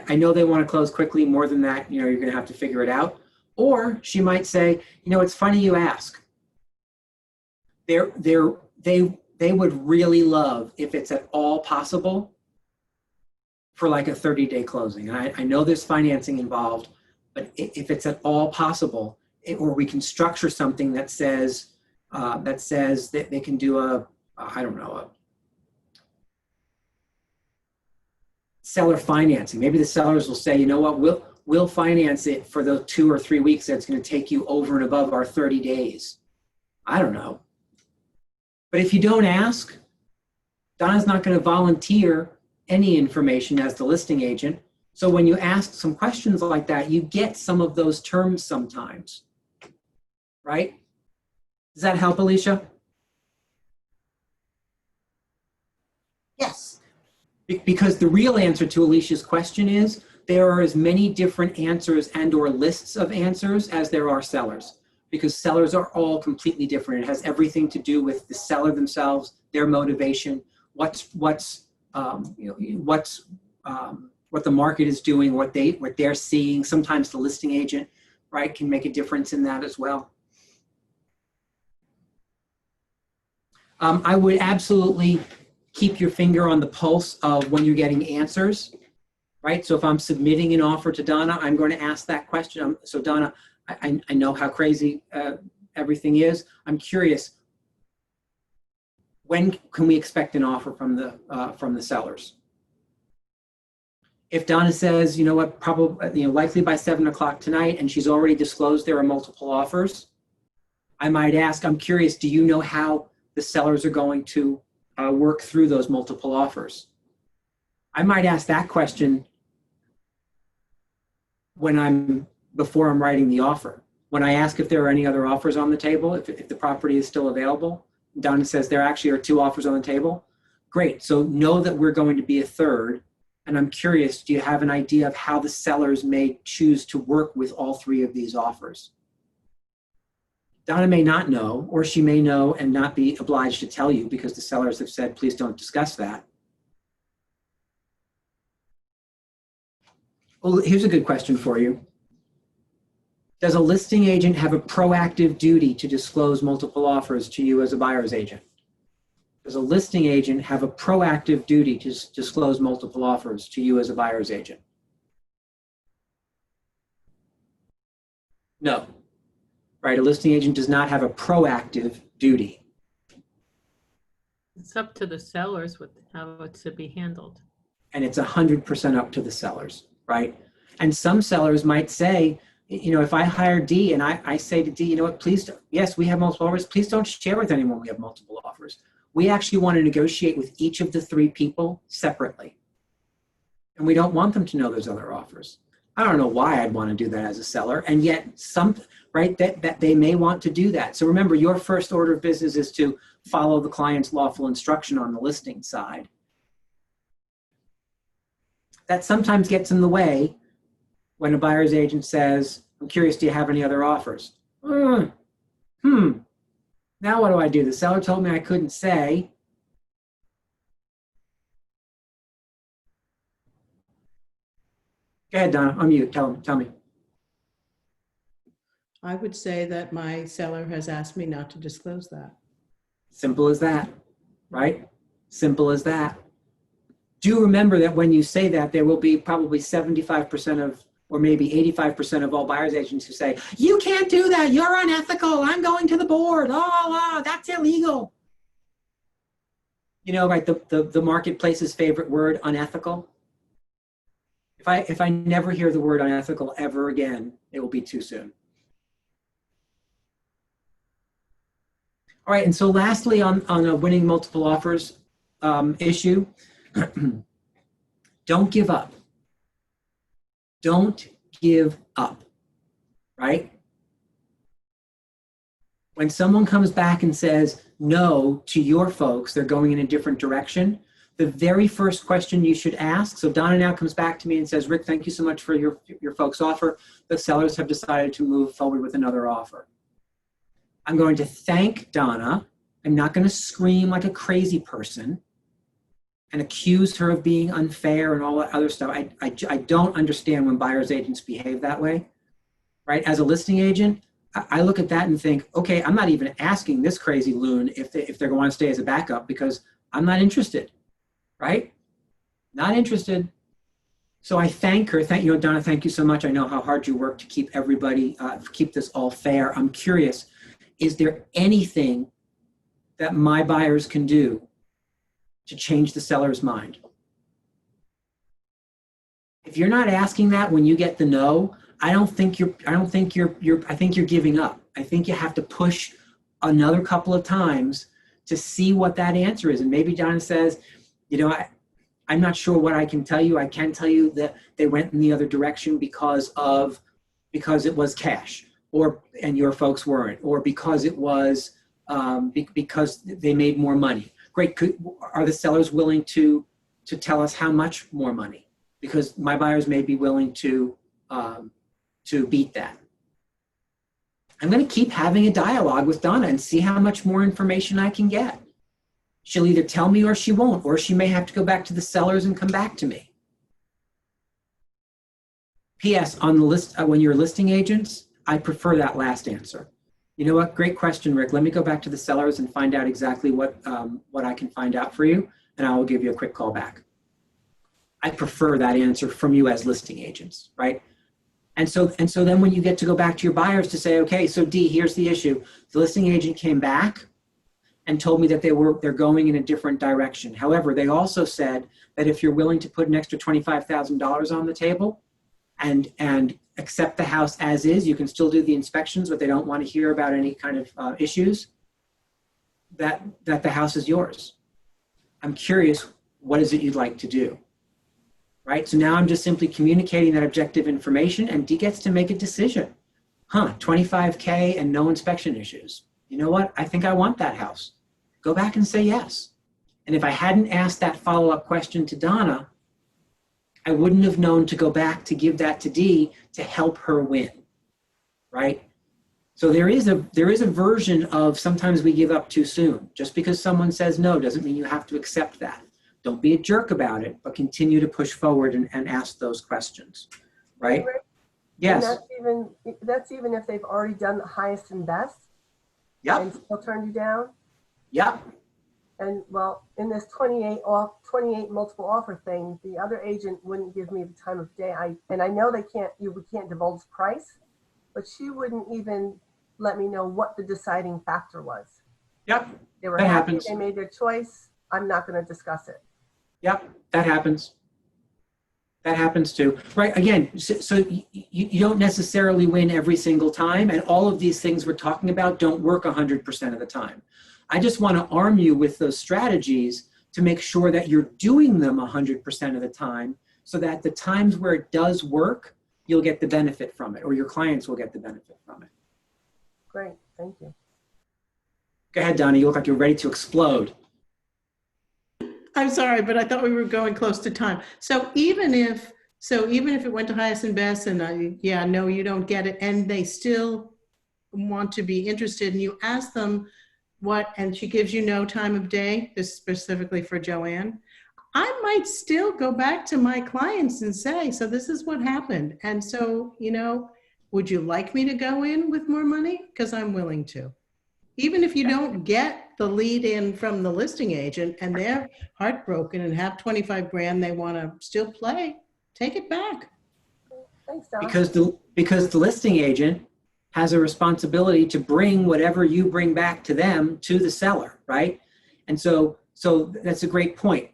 I know they want to close quickly. More than that, you're going to have to figure it out. Or she might say, it's funny you ask. They would really love, if it's at all possible, for like a 30-day closing. And I know there's financing involved, but if it's at all possible, or we can structure something that says that they can do a seller financing. Maybe the sellers will say, we'll finance it for the 2 or 3 weeks that's going to take you over and above our 30 days. I don't know. But if you don't ask, Donna's not going to volunteer any information as the listing agent. So when you ask some questions like that, you get some of those terms sometimes, right? Does that help, Alicia? Yes. Because the real answer to Alicia's question is, there are as many different answers and or lists of answers as there are sellers, because sellers are all completely different. It has everything to do with the seller themselves, their motivation, what the market is doing, what they're seeing. Sometimes the listing agent, right, can make a difference in that as well. I would absolutely keep your finger on the pulse of when you're getting answers, right? So if I'm submitting an offer to Donna, I'm going to ask that question. So Donna, I know how crazy everything is. I'm curious, when can we expect an offer from the sellers? If Donna says, probably, likely by 7 o'clock tonight, and she's already disclosed there are multiple offers, I might ask, I'm curious, do you know how the sellers are going to work through those multiple offers? I might ask that question before I'm writing the offer. When I ask if there are any other offers on the table, if the property is still available, Donna says there actually are 2 offers on the table. Great, so know that we're going to be a third, And I'm curious, do you have an idea of how the sellers may choose to work with all three of these offers? Donna may not know, or she may know and not be obliged to tell you because the sellers have said, please don't discuss that. Well, here's a good question for you. Does a listing agent have a proactive duty to disclose multiple offers to you as a buyer's agent? Does a listing agent have a proactive duty to disclose multiple offers to you as a buyer's agent? No. Right, a listing agent does not have a proactive duty. It's up to the sellers with how it's to be handled. And it's 100% up to the sellers, right? And some sellers might say, you know, if I hire D and I say to D, you know what, please, yes, we have multiple offers. Please don't share with anyone we have multiple offers. We actually want to negotiate with each of the three people separately. And we don't want them to know there's other offers. I don't know why I'd want to do that as a seller. And yet right, that they may want to do that. So remember, your first order of business is to follow the client's lawful instruction on the listing side. That sometimes gets in the way when a buyer's agent says, I'm curious, do you have any other offers? Now what do I do? The seller told me I couldn't say. Go ahead, Donna, unmute, tell me. I would say that my seller has asked me not to disclose that. Simple as that, right? Simple as that. Do remember that when you say that, there will be probably 75% of, or maybe 85% of all buyer's agents who say, you can't do that, you're unethical, I'm going to the board, that's illegal. You know, right, the marketplace's favorite word, unethical. If I never hear the word unethical ever again, it will be too soon. All right, and so lastly on a winning multiple offers issue, don't give up. Don't give up, right? When someone comes back and says no to your folks, they're going in a different direction, the very first question you should ask, so Donna now comes back to me and says, Rick, thank you so much for your folks' offer. The sellers have decided to move forward with another offer. I'm going to thank Donna. I'm not going to scream like a crazy person and accuse her of being unfair and all that other stuff. I don't understand when buyer's agents behave that way, right? As a listing agent, I look at that and think, okay, I'm not even asking this crazy loon if they're going to stay as a backup because I'm not interested, right? Not interested. So I thank her. Donna, thank you so much. I know how hard you work to keep everybody, keep this all fair. I'm curious, is there anything that my buyers can do to change the seller's mind? If you're not asking that when you get the no, I think you're giving up. I think you have to push another couple of times to see what that answer is. And maybe Donna says, you know, I'm not sure what I can tell you. I can tell you that they went in the other direction because it was cash, and your folks weren't, or because it was because they made more money. Great. Are the sellers willing to tell us how much more money? Because my buyers may be willing to beat that. I'm going to keep having a dialogue with Donna and see how much more information I can get. She'll either tell me or she won't, or she may have to go back to the sellers and come back to me. P.S. on the list, when you're listing agents, I prefer that last answer. You know what? Great question, Rick. Let me go back to the sellers and find out exactly what I can find out for you, and I will give you a quick call back. I prefer that answer from you as listing agents, right? And so then when you get to go back to your buyers to say, okay, so D, here's the issue. The listing agent came back and told me that they're going in a different direction. However, they also said that if you're willing to put an extra $25,000 on the table and accept the house as is, you can still do the inspections, but they don't want to hear about any kind of issues, that the house is yours. I'm curious, what is it you'd like to do? Right? So now I'm just simply communicating that objective information, and D gets to make a decision. $25K and no inspection issues. You know what? I think I want that house. Go back and say yes. And if I hadn't asked that follow-up question to Donna, I wouldn't have known to go back to give that to Dee to help her win, right? So there is a version of sometimes we give up too soon. Just because someone says no doesn't mean you have to accept that. Don't be a jerk about it, but continue to push forward and ask those questions, right? Yes. And that's even if they've already done the highest and best Yep. and still turned you down. Yep. And well, in this 28 multiple offer thing, the other agent wouldn't give me the time of day. I know we can't divulge price, but she wouldn't even let me know what the deciding factor was. Yep. They were That happy, happens. they made their choice. I'm not going to discuss it. Yep. That happens. That happens too, right? Again, so you don't necessarily win every single time, and all of these things we're talking about don't work 100% of the time. I just want to arm you with those strategies to make sure that you're doing them 100% of the time, so that the times where it does work, you'll get the benefit from it, or your clients will get the benefit from it. Great, thank you. Go ahead, Donna. You look like you're ready to explode. I'm sorry, but I thought we were going close to time. So even if it went to highest and best and no, you don't get it, and they still want to be interested and you ask them what, and she gives you no time of day, this specifically for Joanne, I might still go back to my clients and say, so this is what happened. And so, would you like me to go in with more money? Because I'm willing to. Even if you don't get the lead in from the listing agent and they're heartbroken and have 25 grand they want to still play, take it back. Thanks, Don. Because the listing agent has a responsibility to bring whatever you bring back to them to the seller, right? And so that's a great point.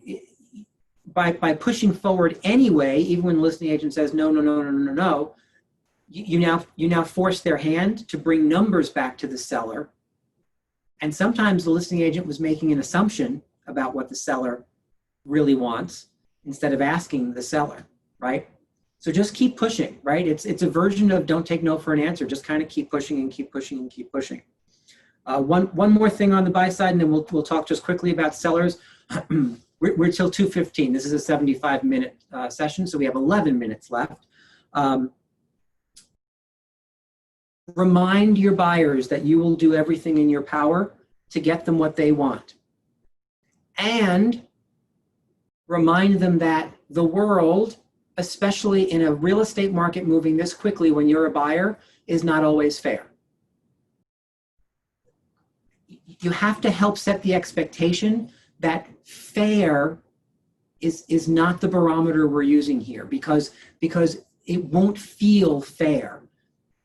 By pushing forward anyway, even when the listing agent says no, you now force their hand to bring numbers back to the seller. And sometimes the listing agent was making an assumption about what the seller really wants instead of asking the seller, right? So just keep pushing, right? It's a version of don't take no for an answer. Just kind of keep pushing and keep pushing and keep pushing. One more thing on the buy side, and then we'll talk just quickly about sellers. We're till 2:15. This is a 75-minute session, so we have 11 minutes left. Remind your buyers that you will do everything in your power to get them what they want. And remind them that the world, especially in a real estate market moving this quickly when you're a buyer, is not always fair. You have to help set the expectation that fair is not the barometer we're using here, because it won't feel fair.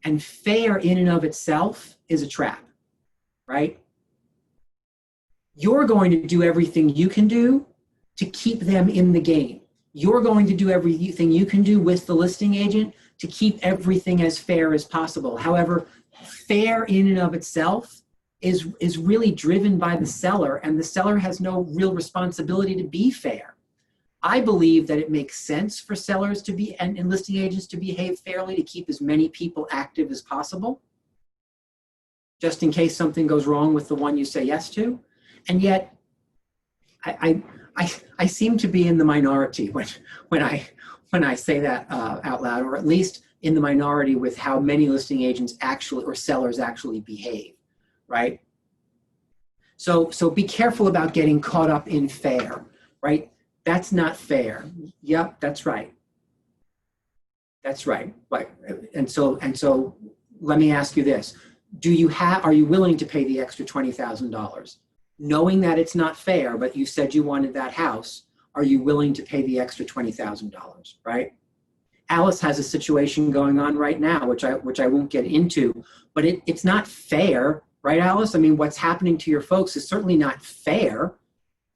And fair in and of itself is a trap, right? You're going to do everything you can do to keep them in the game. You're going to do everything you can do with the listing agent to keep everything as fair as possible. However, fair in and of itself is really driven by the seller, and the seller has no real responsibility to be fair. I believe that it makes sense for sellers to be and listing agents to behave fairly to keep as many people active as possible, just in case something goes wrong with the one you say yes to. And yet, I seem to be in the minority when I say that out loud, or at least in the minority with how many listing agents actually or sellers actually behave, right? So be careful about getting caught up in fair, right? That's not fair. Yep, that's right. That's right. Right. And so let me ask you this. Are you willing to pay the extra $20,000? Knowing that it's not fair, but you said you wanted that house, are you willing to pay the extra $20,000, right? Alice has a situation going on right now, which I won't get into, but it's not fair, right, Alice? I mean, what's happening to your folks is certainly not fair,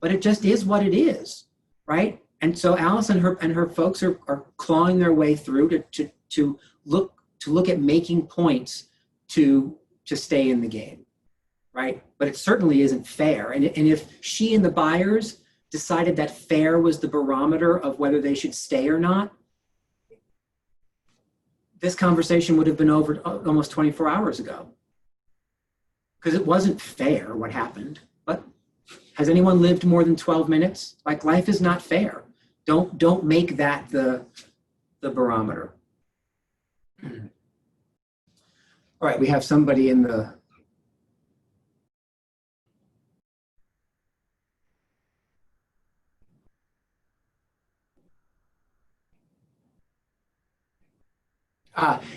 but it just is what it is. Right? And so Alice and her folks are clawing their way through to look at making points to stay in the game, right? But it certainly isn't fair. And if she and the buyers decided that fair was the barometer of whether they should stay or not, this conversation would have been over almost 24 hours ago. Because it wasn't fair what happened. But has anyone lived more than 12 minutes? Like, life is not fair. Don't make that the barometer. All right, we have somebody in the.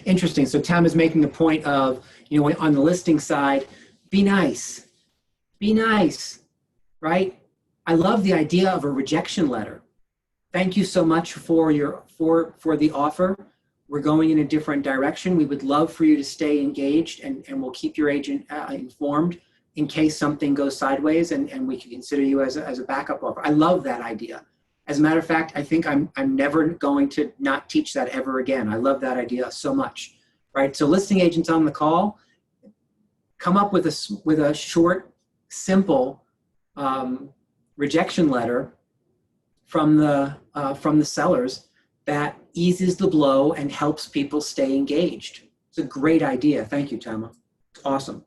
Interesting. So Tam is making the point of, on the listing side, be nice. Be nice, right? I love the idea of a rejection letter. Thank you so much for the offer. We're going in a different direction. We would love for you to stay engaged, and we'll keep your agent informed in case something goes sideways, and we can consider you as a backup offer. I love that idea. As a matter of fact, I think I'm never going to not teach that ever again. I love that idea so much, right? So listing agents on the call, come up with a short, simple rejection letter from the sellers that eases the blow and helps people stay engaged. It's a great idea. Thank you, Tama. It's awesome.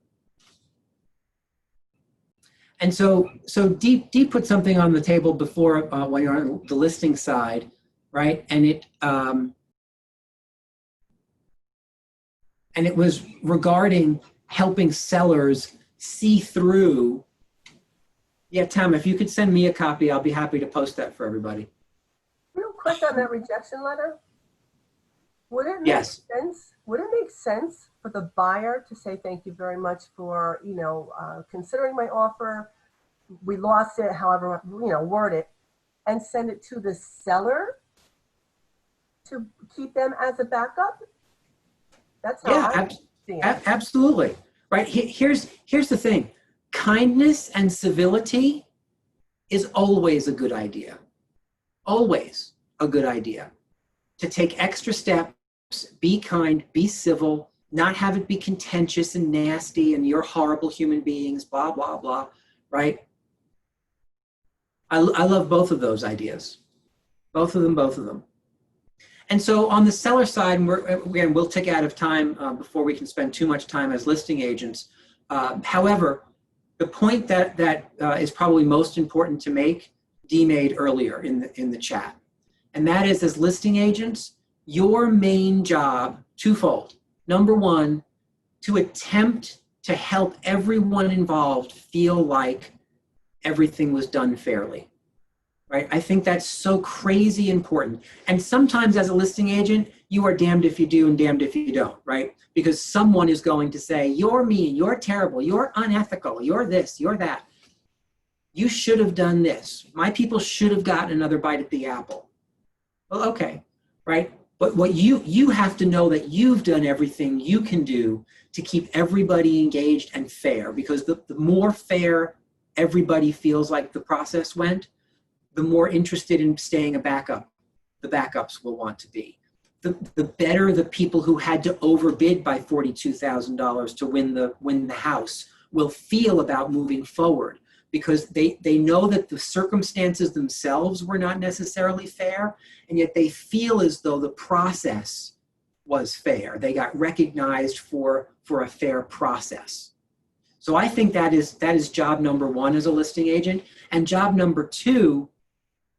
And so Dee put something on the table before when you're on the listing side, right? And it was regarding helping sellers see through. Yeah, Tam, if you could send me a copy, I'll be happy to post that for everybody. Real quick on that rejection letter, would it make sense? Would it make sense for the buyer to say thank you very much for considering my offer? We lost it, however word it, and send it to the seller to keep them as a backup. That's how I see it. Absolutely. Right. Here's the thing. Kindness and civility is always a good idea. Always a good idea. To take extra steps, be kind, be civil, not have it be contentious and nasty and you're horrible human beings, blah, blah, blah, right? I love both of those ideas. Both of them. And so on the seller side, and we'll take out of time before we can spend too much time as listing agents. However, the point that is probably most important to make, Dee made earlier in the chat, and that is, as listing agents, your main job, twofold. Number one, to attempt to help everyone involved feel like everything was done fairly, right? I think that's so crazy important. And sometimes as a listing agent, you are damned if you do and damned if you don't, right? Because someone is going to say, you're mean, you're terrible, you're unethical, you're this, you're that. You should have done this. My people should have gotten another bite at the apple. Well, okay, right? But what you have to know that you've done everything you can do to keep everybody engaged and fair, because the more fair everybody feels like the process went, the more interested in staying a backup the backups will want to be. The better the people who had to overbid by $42,000 to win the house will feel about moving forward, because they know that the circumstances themselves were not necessarily fair, and yet they feel as though the process was fair. They got recognized for a fair process. So I think that is job number one as a listing agent. And job number two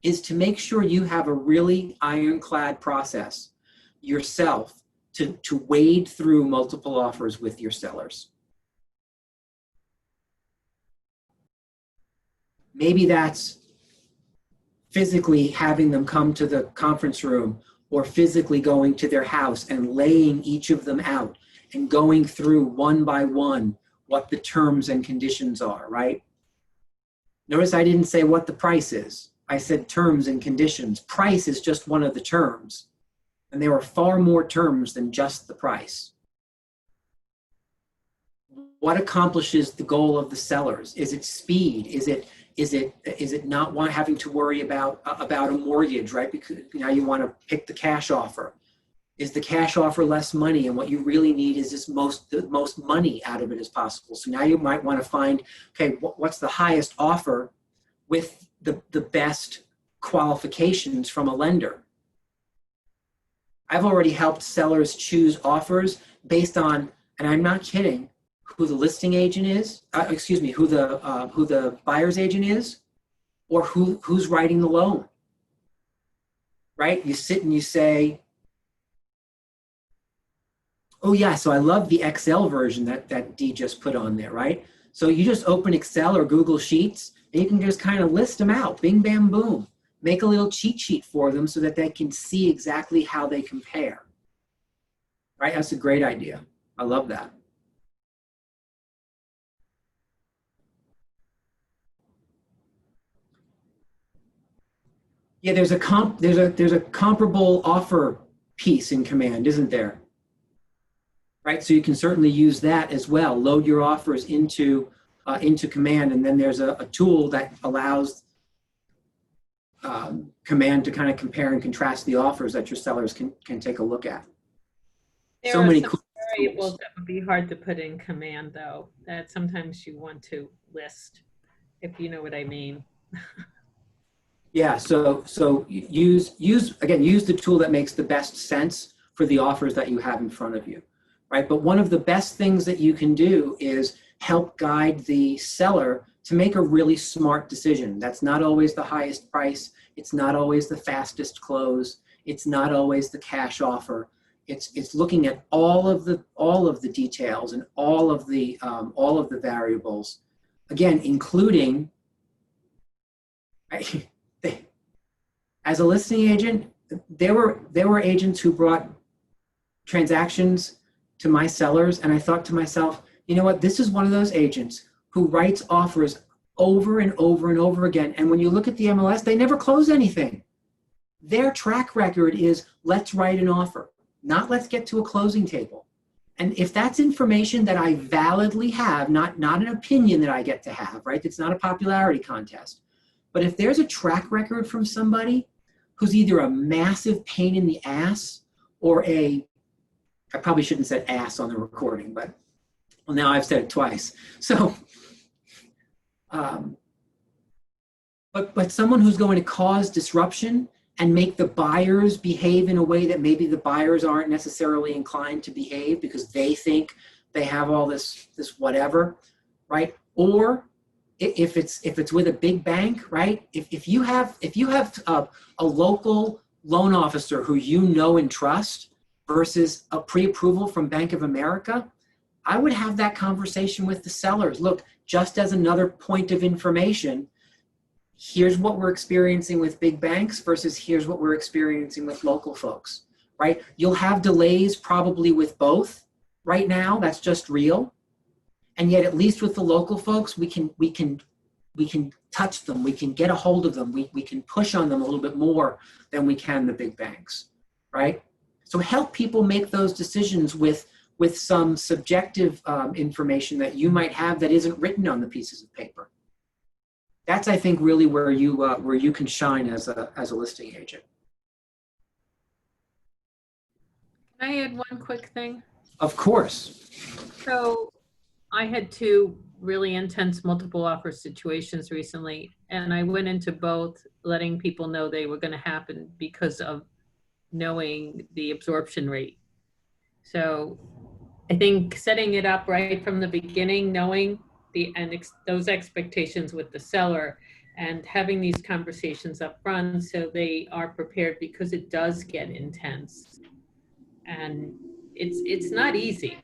is to make sure you have a really ironclad process yourself to wade through multiple offers with your sellers. Maybe that's physically having them come to the conference room, or physically going to their house and laying each of them out and going through one by one what the terms and conditions are, right? Notice I didn't say what the price is. I said terms and conditions. Price is just one of the terms, and there are far more terms than just the price. What accomplishes the goal of the sellers? Is it speed? Is it not having to worry about a mortgage, right? Because now you want to pick the cash offer. Is the cash offer less money, and what you really need is the most money out of it as possible? So now you might want to find, okay, what's the highest offer with the best qualifications from a lender? I've already helped sellers choose offers based on, and I'm not kidding, who the listing agent is, who the buyer's agent is, or who's writing the loan. right? You sit and you say, oh yeah, so I love the Excel version that Dee just put on there, right? So you just open Excel or Google Sheets and you can just kind of list them out, bing, bam, boom. Make a little cheat sheet for them so that they can see exactly how they compare, right? That's a great idea. I love that. Yeah, there's a comparable offer piece in Command, isn't there? Right, so you can certainly use that as well. Load your offers into Command, and then there's a tool that allows Command to kind of compare and contrast the offers that your sellers can take a look at. There So are many some cool variables tools. that would be hard to put in Command, though, that sometimes you want to list, if you know what I mean. Yeah, so use the tool that makes the best sense for the offers that you have in front of you, right? But one of the best things that you can do is help guide the seller to make a really smart decision. That's not always the highest price. It's not always the fastest close. It's not always the cash offer. It's looking at all of the details and all of the variables, again, including. As a listing agent, there were agents who brought transactions to my sellers, and I thought to myself, you know what, this is one of those agents who writes offers over and over and over again, and when you look at the MLS, they never close anything. Their track record is let's write an offer, not let's get to a closing table. And if that's information that I validly have, not an opinion that I get to have, right? It's not a popularity contest. But if there's a track record from somebody who's either a massive pain in the ass or I probably shouldn't have said ass on the recording, but well, now I've said it twice. So, but someone who's going to cause disruption and make the buyers behave in a way that maybe the buyers aren't necessarily inclined to behave because they think they have all this whatever, right? Or if it's with a big bank, right? If you have a local loan officer who you know and trust versus a pre-approval from Bank of America, I would have that conversation with the sellers. Look, just as another point of information, here's what we're experiencing with big banks versus here's what we're experiencing with local folks, right? You'll have delays probably with both right now. That's just real. And yet, at least with the local folks, we can touch them. We can get a hold of them. We can push on them a little bit more than we can the big banks, right? So help people make those decisions with some subjective information that you might have that isn't written on the pieces of paper. That's, I think, really where you can shine as a listing agent. Can I add one quick thing? Of course. So I had two really intense multiple offer situations recently, and I went into both letting people know they were going to happen because of knowing the absorption rate. So I think setting it up right from the beginning, knowing those expectations with the seller and having these conversations up front so they are prepared, because it does get intense. And it's not easy.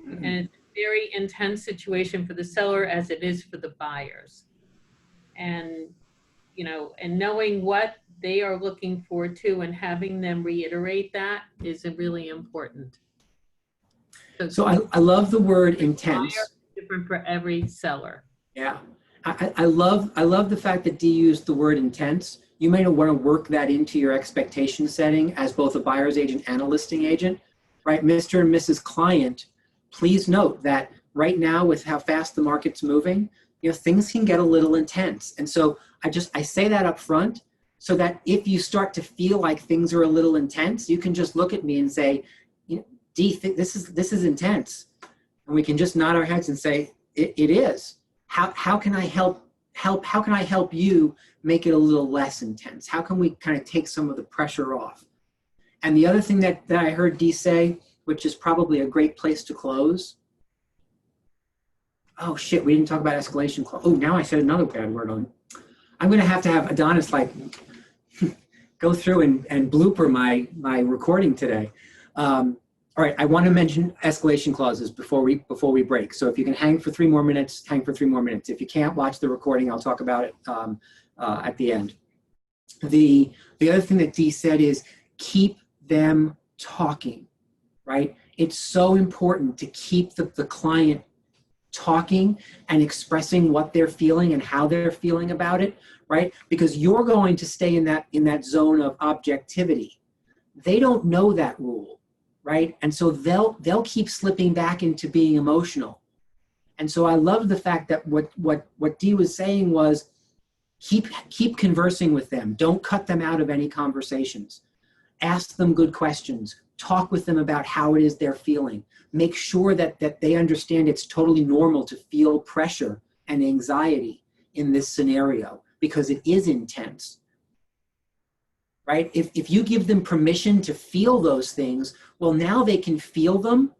And it's a very intense situation for the seller as it is for the buyers. And, you know, and knowing what they are looking forward to and having them reiterate that is really important. So I love the word intense. Different for every seller. Yeah. I love the fact that Dee used the word intense. You may want to work that into your expectation setting as both a buyer's agent and a listing agent, right? Mr. and Mrs. Client, please note that right now with how fast the market's moving, you know, things can get a little intense. And so I say that up front so that if you start to feel like things are a little intense, you can just look at me and say, you know, Dee, this is intense. And we can just nod our heads and say, it is. How can I help how can I help you make it a little less intense? How can we kind of take some of the pressure off? And the other thing that I heard Dee say, which is probably a great place to close. Oh shit, we didn't talk about escalation clause. Oh, now I said another bad word on. I'm gonna have Adonis like go through and blooper my recording today. All right, I want to mention escalation clauses before we break. So if you can hang for 3 more minutes, hang for 3 more minutes. If you can't watch the recording, I'll talk about it at the end. The other thing that Dee said is keep them talking, right? It's so important to keep the client talking and expressing what they're feeling and how they're feeling about it, right? Because you're going to stay in that zone of objectivity. They don't know that rule, right? And so they'll keep slipping back into being emotional. And so I love the fact that what Dee was saying was keep conversing with them. Don't cut them out of any conversations. Ask them good questions. Talk with them about how it is they're feeling. Make sure that they understand it's totally normal to feel pressure and anxiety in this scenario because it is intense, right? If you give them permission to feel those things, well, now they can feel them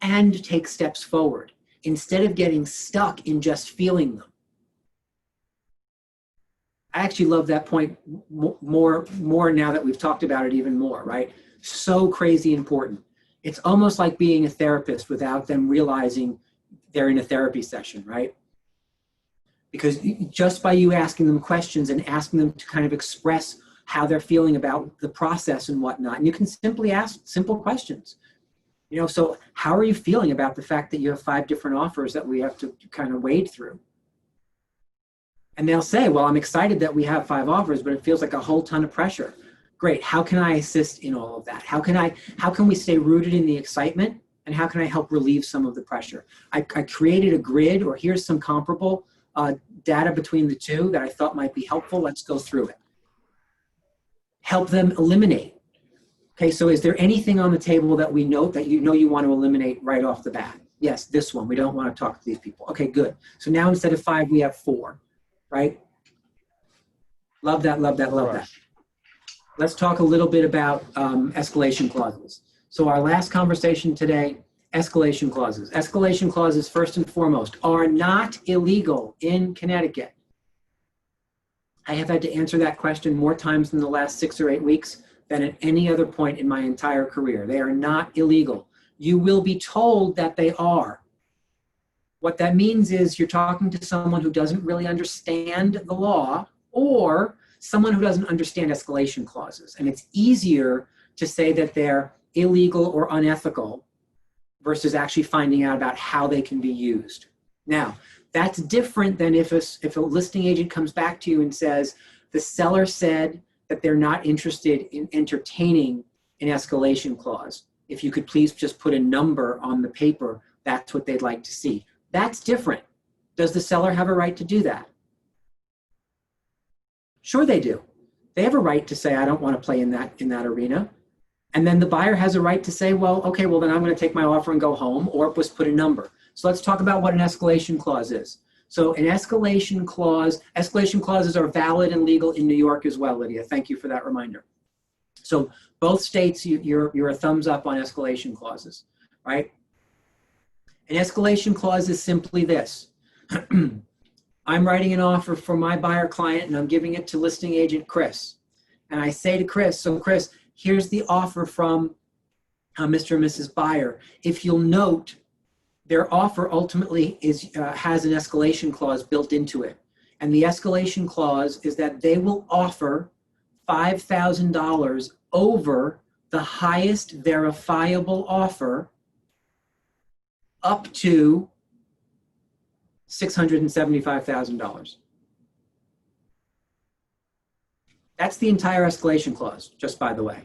and take steps forward instead of getting stuck in just feeling them. I actually love that point more now that we've talked about it even more, right? So crazy important. It's almost like being a therapist without them realizing they're in a therapy session, right? Because just by you asking them questions and asking them to kind of express how they're feeling about the process and whatnot, and you can simply ask simple questions. You know, so how are you feeling about the fact that you have 5 different offers that we have to kind of wade through? And they'll say, well, I'm excited that we have 5 offers, but it feels like a whole ton of pressure. Great, how can I assist in all of that? How can we stay rooted in the excitement? And how can I help relieve some of the pressure? I created a grid, or here's some comparable data between the two that I thought might be helpful. Let's go through it. Help them eliminate. Okay, so is there anything on the table that we note that you want to eliminate right off the bat? Yes, this one, we don't want to talk to these people. Okay, good. So now instead of 5, we have 4, right? Love that, love that, love that. Let's talk a little bit about escalation clauses. So our last conversation today, escalation clauses. Escalation clauses, first and foremost, are not illegal in Connecticut. I have had to answer that question more times in the last 6 or 8 weeks than at any other point in my entire career. They are not illegal. You will be told that they are. What that means is you're talking to someone who doesn't really understand the law, or someone who doesn't understand escalation clauses. And it's easier to say that they're illegal or unethical versus actually finding out about how they can be used. Now, that's different than if a listing agent comes back to you and says, the seller said that they're not interested in entertaining an escalation clause. If you could please just put a number on the paper, that's what they'd like to see. That's different. Does the seller have a right to do that? Sure they do. They have a right to say, I don't want to play in that arena. And then the buyer has a right to say, well, okay, well then I'm going to take my offer and go home, or just put a number. So let's talk about what an escalation clause is. So an escalation clauses are valid and legal in New York as well, Lydia. Thank you for that reminder. So both states, you're a thumbs up on escalation clauses, right? An escalation clause is simply this. I'm writing an offer for my buyer client and I'm giving it to listing agent Chris. And I say to Chris, so Chris, here's the offer from Mr. and Mrs. Buyer. If you'll note, their offer ultimately has an escalation clause built into it. And the escalation clause is that they will offer $5,000 over the highest verifiable offer up to $675,000. That's the entire escalation clause, just by the way.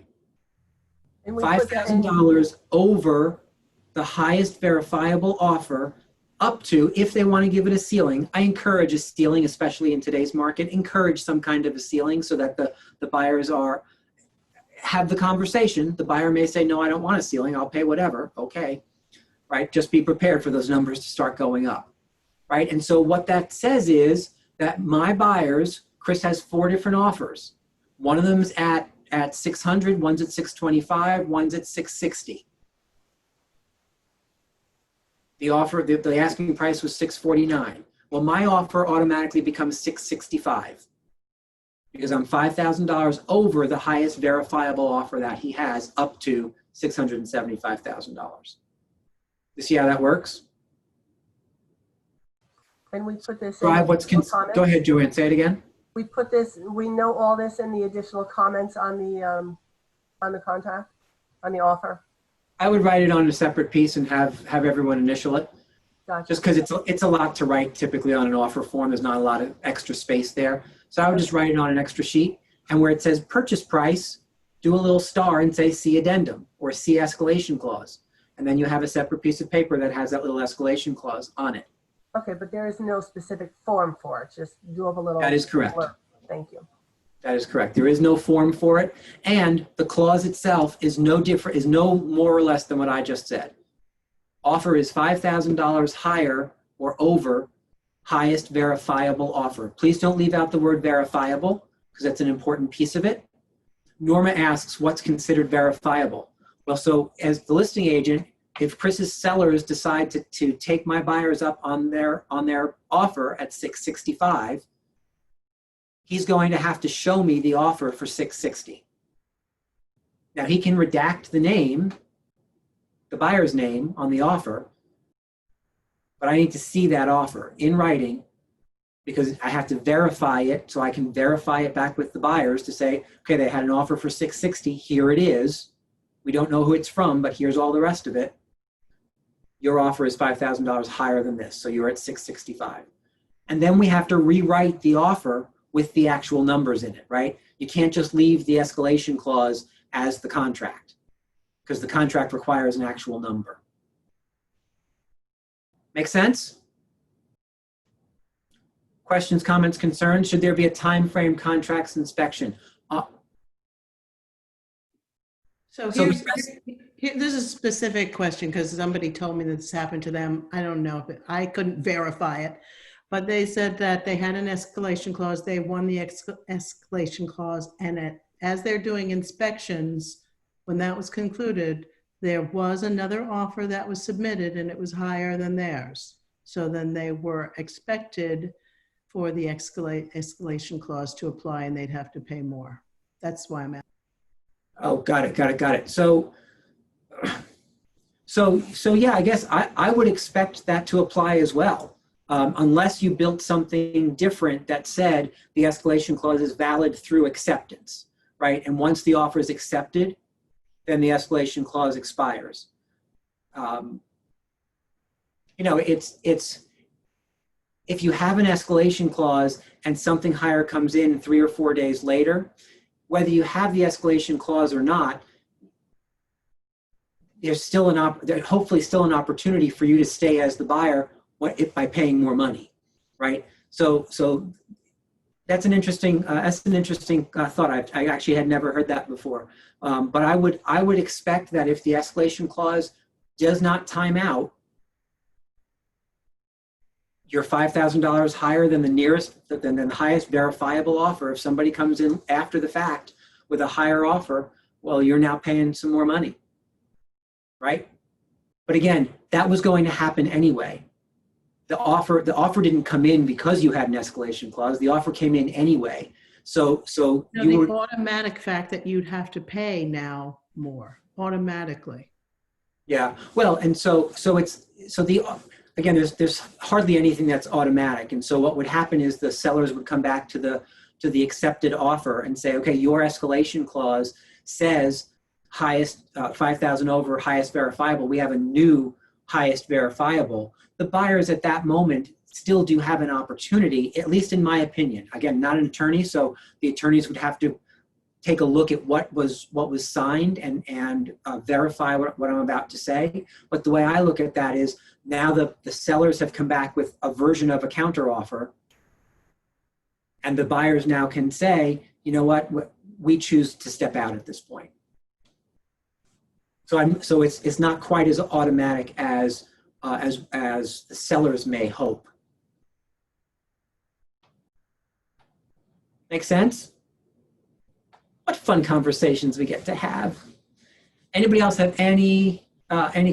And we put that in- $5,000 over the highest verifiable offer up to, if they want to give it a ceiling. I encourage a ceiling, especially in today's market. Encourage some kind of a ceiling so that the buyers have the conversation. The buyer may say, no, I don't want a ceiling. I'll pay whatever. Okay, right? Just be prepared for those numbers to start going up. Right? And so what that says is that my buyers, Chris has 4 different offers. One of them is at 600, one's at 625, one's at 660. The offer, the asking price was 649. Well, my offer automatically becomes 665. because I'm $5,000 over the highest verifiable offer that he has, up to $675,000. You see how that works? And we put this Drive in what's the comments. go ahead, Joanne, say it again. We put this, we know all this in the additional comments on the contract, on the offer. I would write it on a separate piece and have everyone initial it, Gotcha. just because it's a lot to write typically on an offer form. There's not a lot of extra space there. So I would just write it on an extra sheet, and where it says purchase price, do a little star and say see addendum or see escalation clause. And then you have a separate piece of paper that has that little escalation clause on it. Okay, but there is no specific form for it. Just do up a little. That is correct. blurb. Thank you. That is correct. There is no form for it. And the clause itself is no different, is no more or less than what I just said. Offer is $5,000 higher or over highest verifiable offer. Please don't leave out the word verifiable, because that's an important piece of it. Norma asks, what's considered verifiable? Well, so as the listing agent, if Chris's sellers decide to take my buyers up on their offer at $665, he's going to have to show me the offer for $660. Now he can redact the name, the buyer's name on the offer, but I need to see that offer in writing, because I have to verify it, so I can verify it back with the buyers to say, okay, they had an offer for $660, here it is. We don't know who it's from, but here's all the rest of it. Your offer is $5,000 higher than this, so you're at $665. And then we have to rewrite the offer with the actual numbers in it, right? You can't just leave the escalation clause as the contract, because the contract requires an actual number. Make sense? Questions, comments, concerns? Should there be a time frame contracts inspection? So So here's, this is a specific question, because somebody told me that this happened to them. I don't know if I couldn't verify it, but they said that they had an escalation clause. They won the escalation clause, and as they're doing inspections, when that was concluded, there was another offer that was submitted, and it was higher than theirs. So then they were expected for the escalation clause to apply, and they'd have to pay more. That's why I'm asking. Oh, got it. So yeah, I guess I would expect that to apply as well, unless you built something different that said the escalation clause is valid through acceptance, right? And once the offer is accepted, then the escalation clause expires. You know, it's if you have an escalation clause and something higher comes in 3 or 4 days later, whether you have the escalation clause or not, there's still hopefully still an opportunity for you to stay as the buyer by paying more money, right? So that's an interesting thought. I actually had never heard that before. But I would expect that if the escalation clause does not time out, you're $5,000 higher than the highest verifiable offer. If somebody comes in after the fact with a higher offer, well, you're now paying some more money, right? But again, that was going to happen anyway. The offer didn't come in because you had an escalation clause. The offer came in anyway. So No, the automatic fact that you'd have to pay now more automatically. Yeah. Well, and again, there's hardly anything that's automatic. And so what would happen is the sellers would come back to the accepted offer and say, okay, your escalation clause says highest 5,000 over, highest verifiable. We have a new highest verifiable. The buyers at that moment still do have an opportunity, at least in my opinion. Again, not an attorney, so the attorneys would have to take a look at what was signed and verify what I'm about to say. But the way I look at that is now the sellers have come back with a version of a counteroffer, and the buyers now can say, you know what, we choose to step out at this point. So it's not quite as automatic as the sellers may hope. Make sense? What fun conversations we get to have. Anybody else have any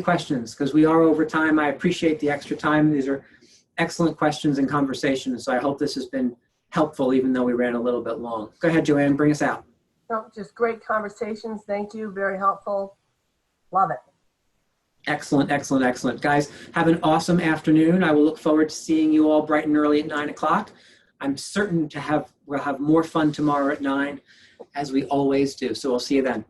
questions? Because we are over time. I appreciate the extra time. These are excellent questions and conversations. So I hope this has been helpful, even though we ran a little bit long. Go ahead, Joanne, bring us out. No, just great conversations. Thank you. Very helpful. Love it. Excellent, excellent, excellent. Guys, have an awesome afternoon. I will look forward to seeing you all bright and early at 9 o'clock. I'm certain we'll have more fun tomorrow at 9, as we always do. So we'll see you then.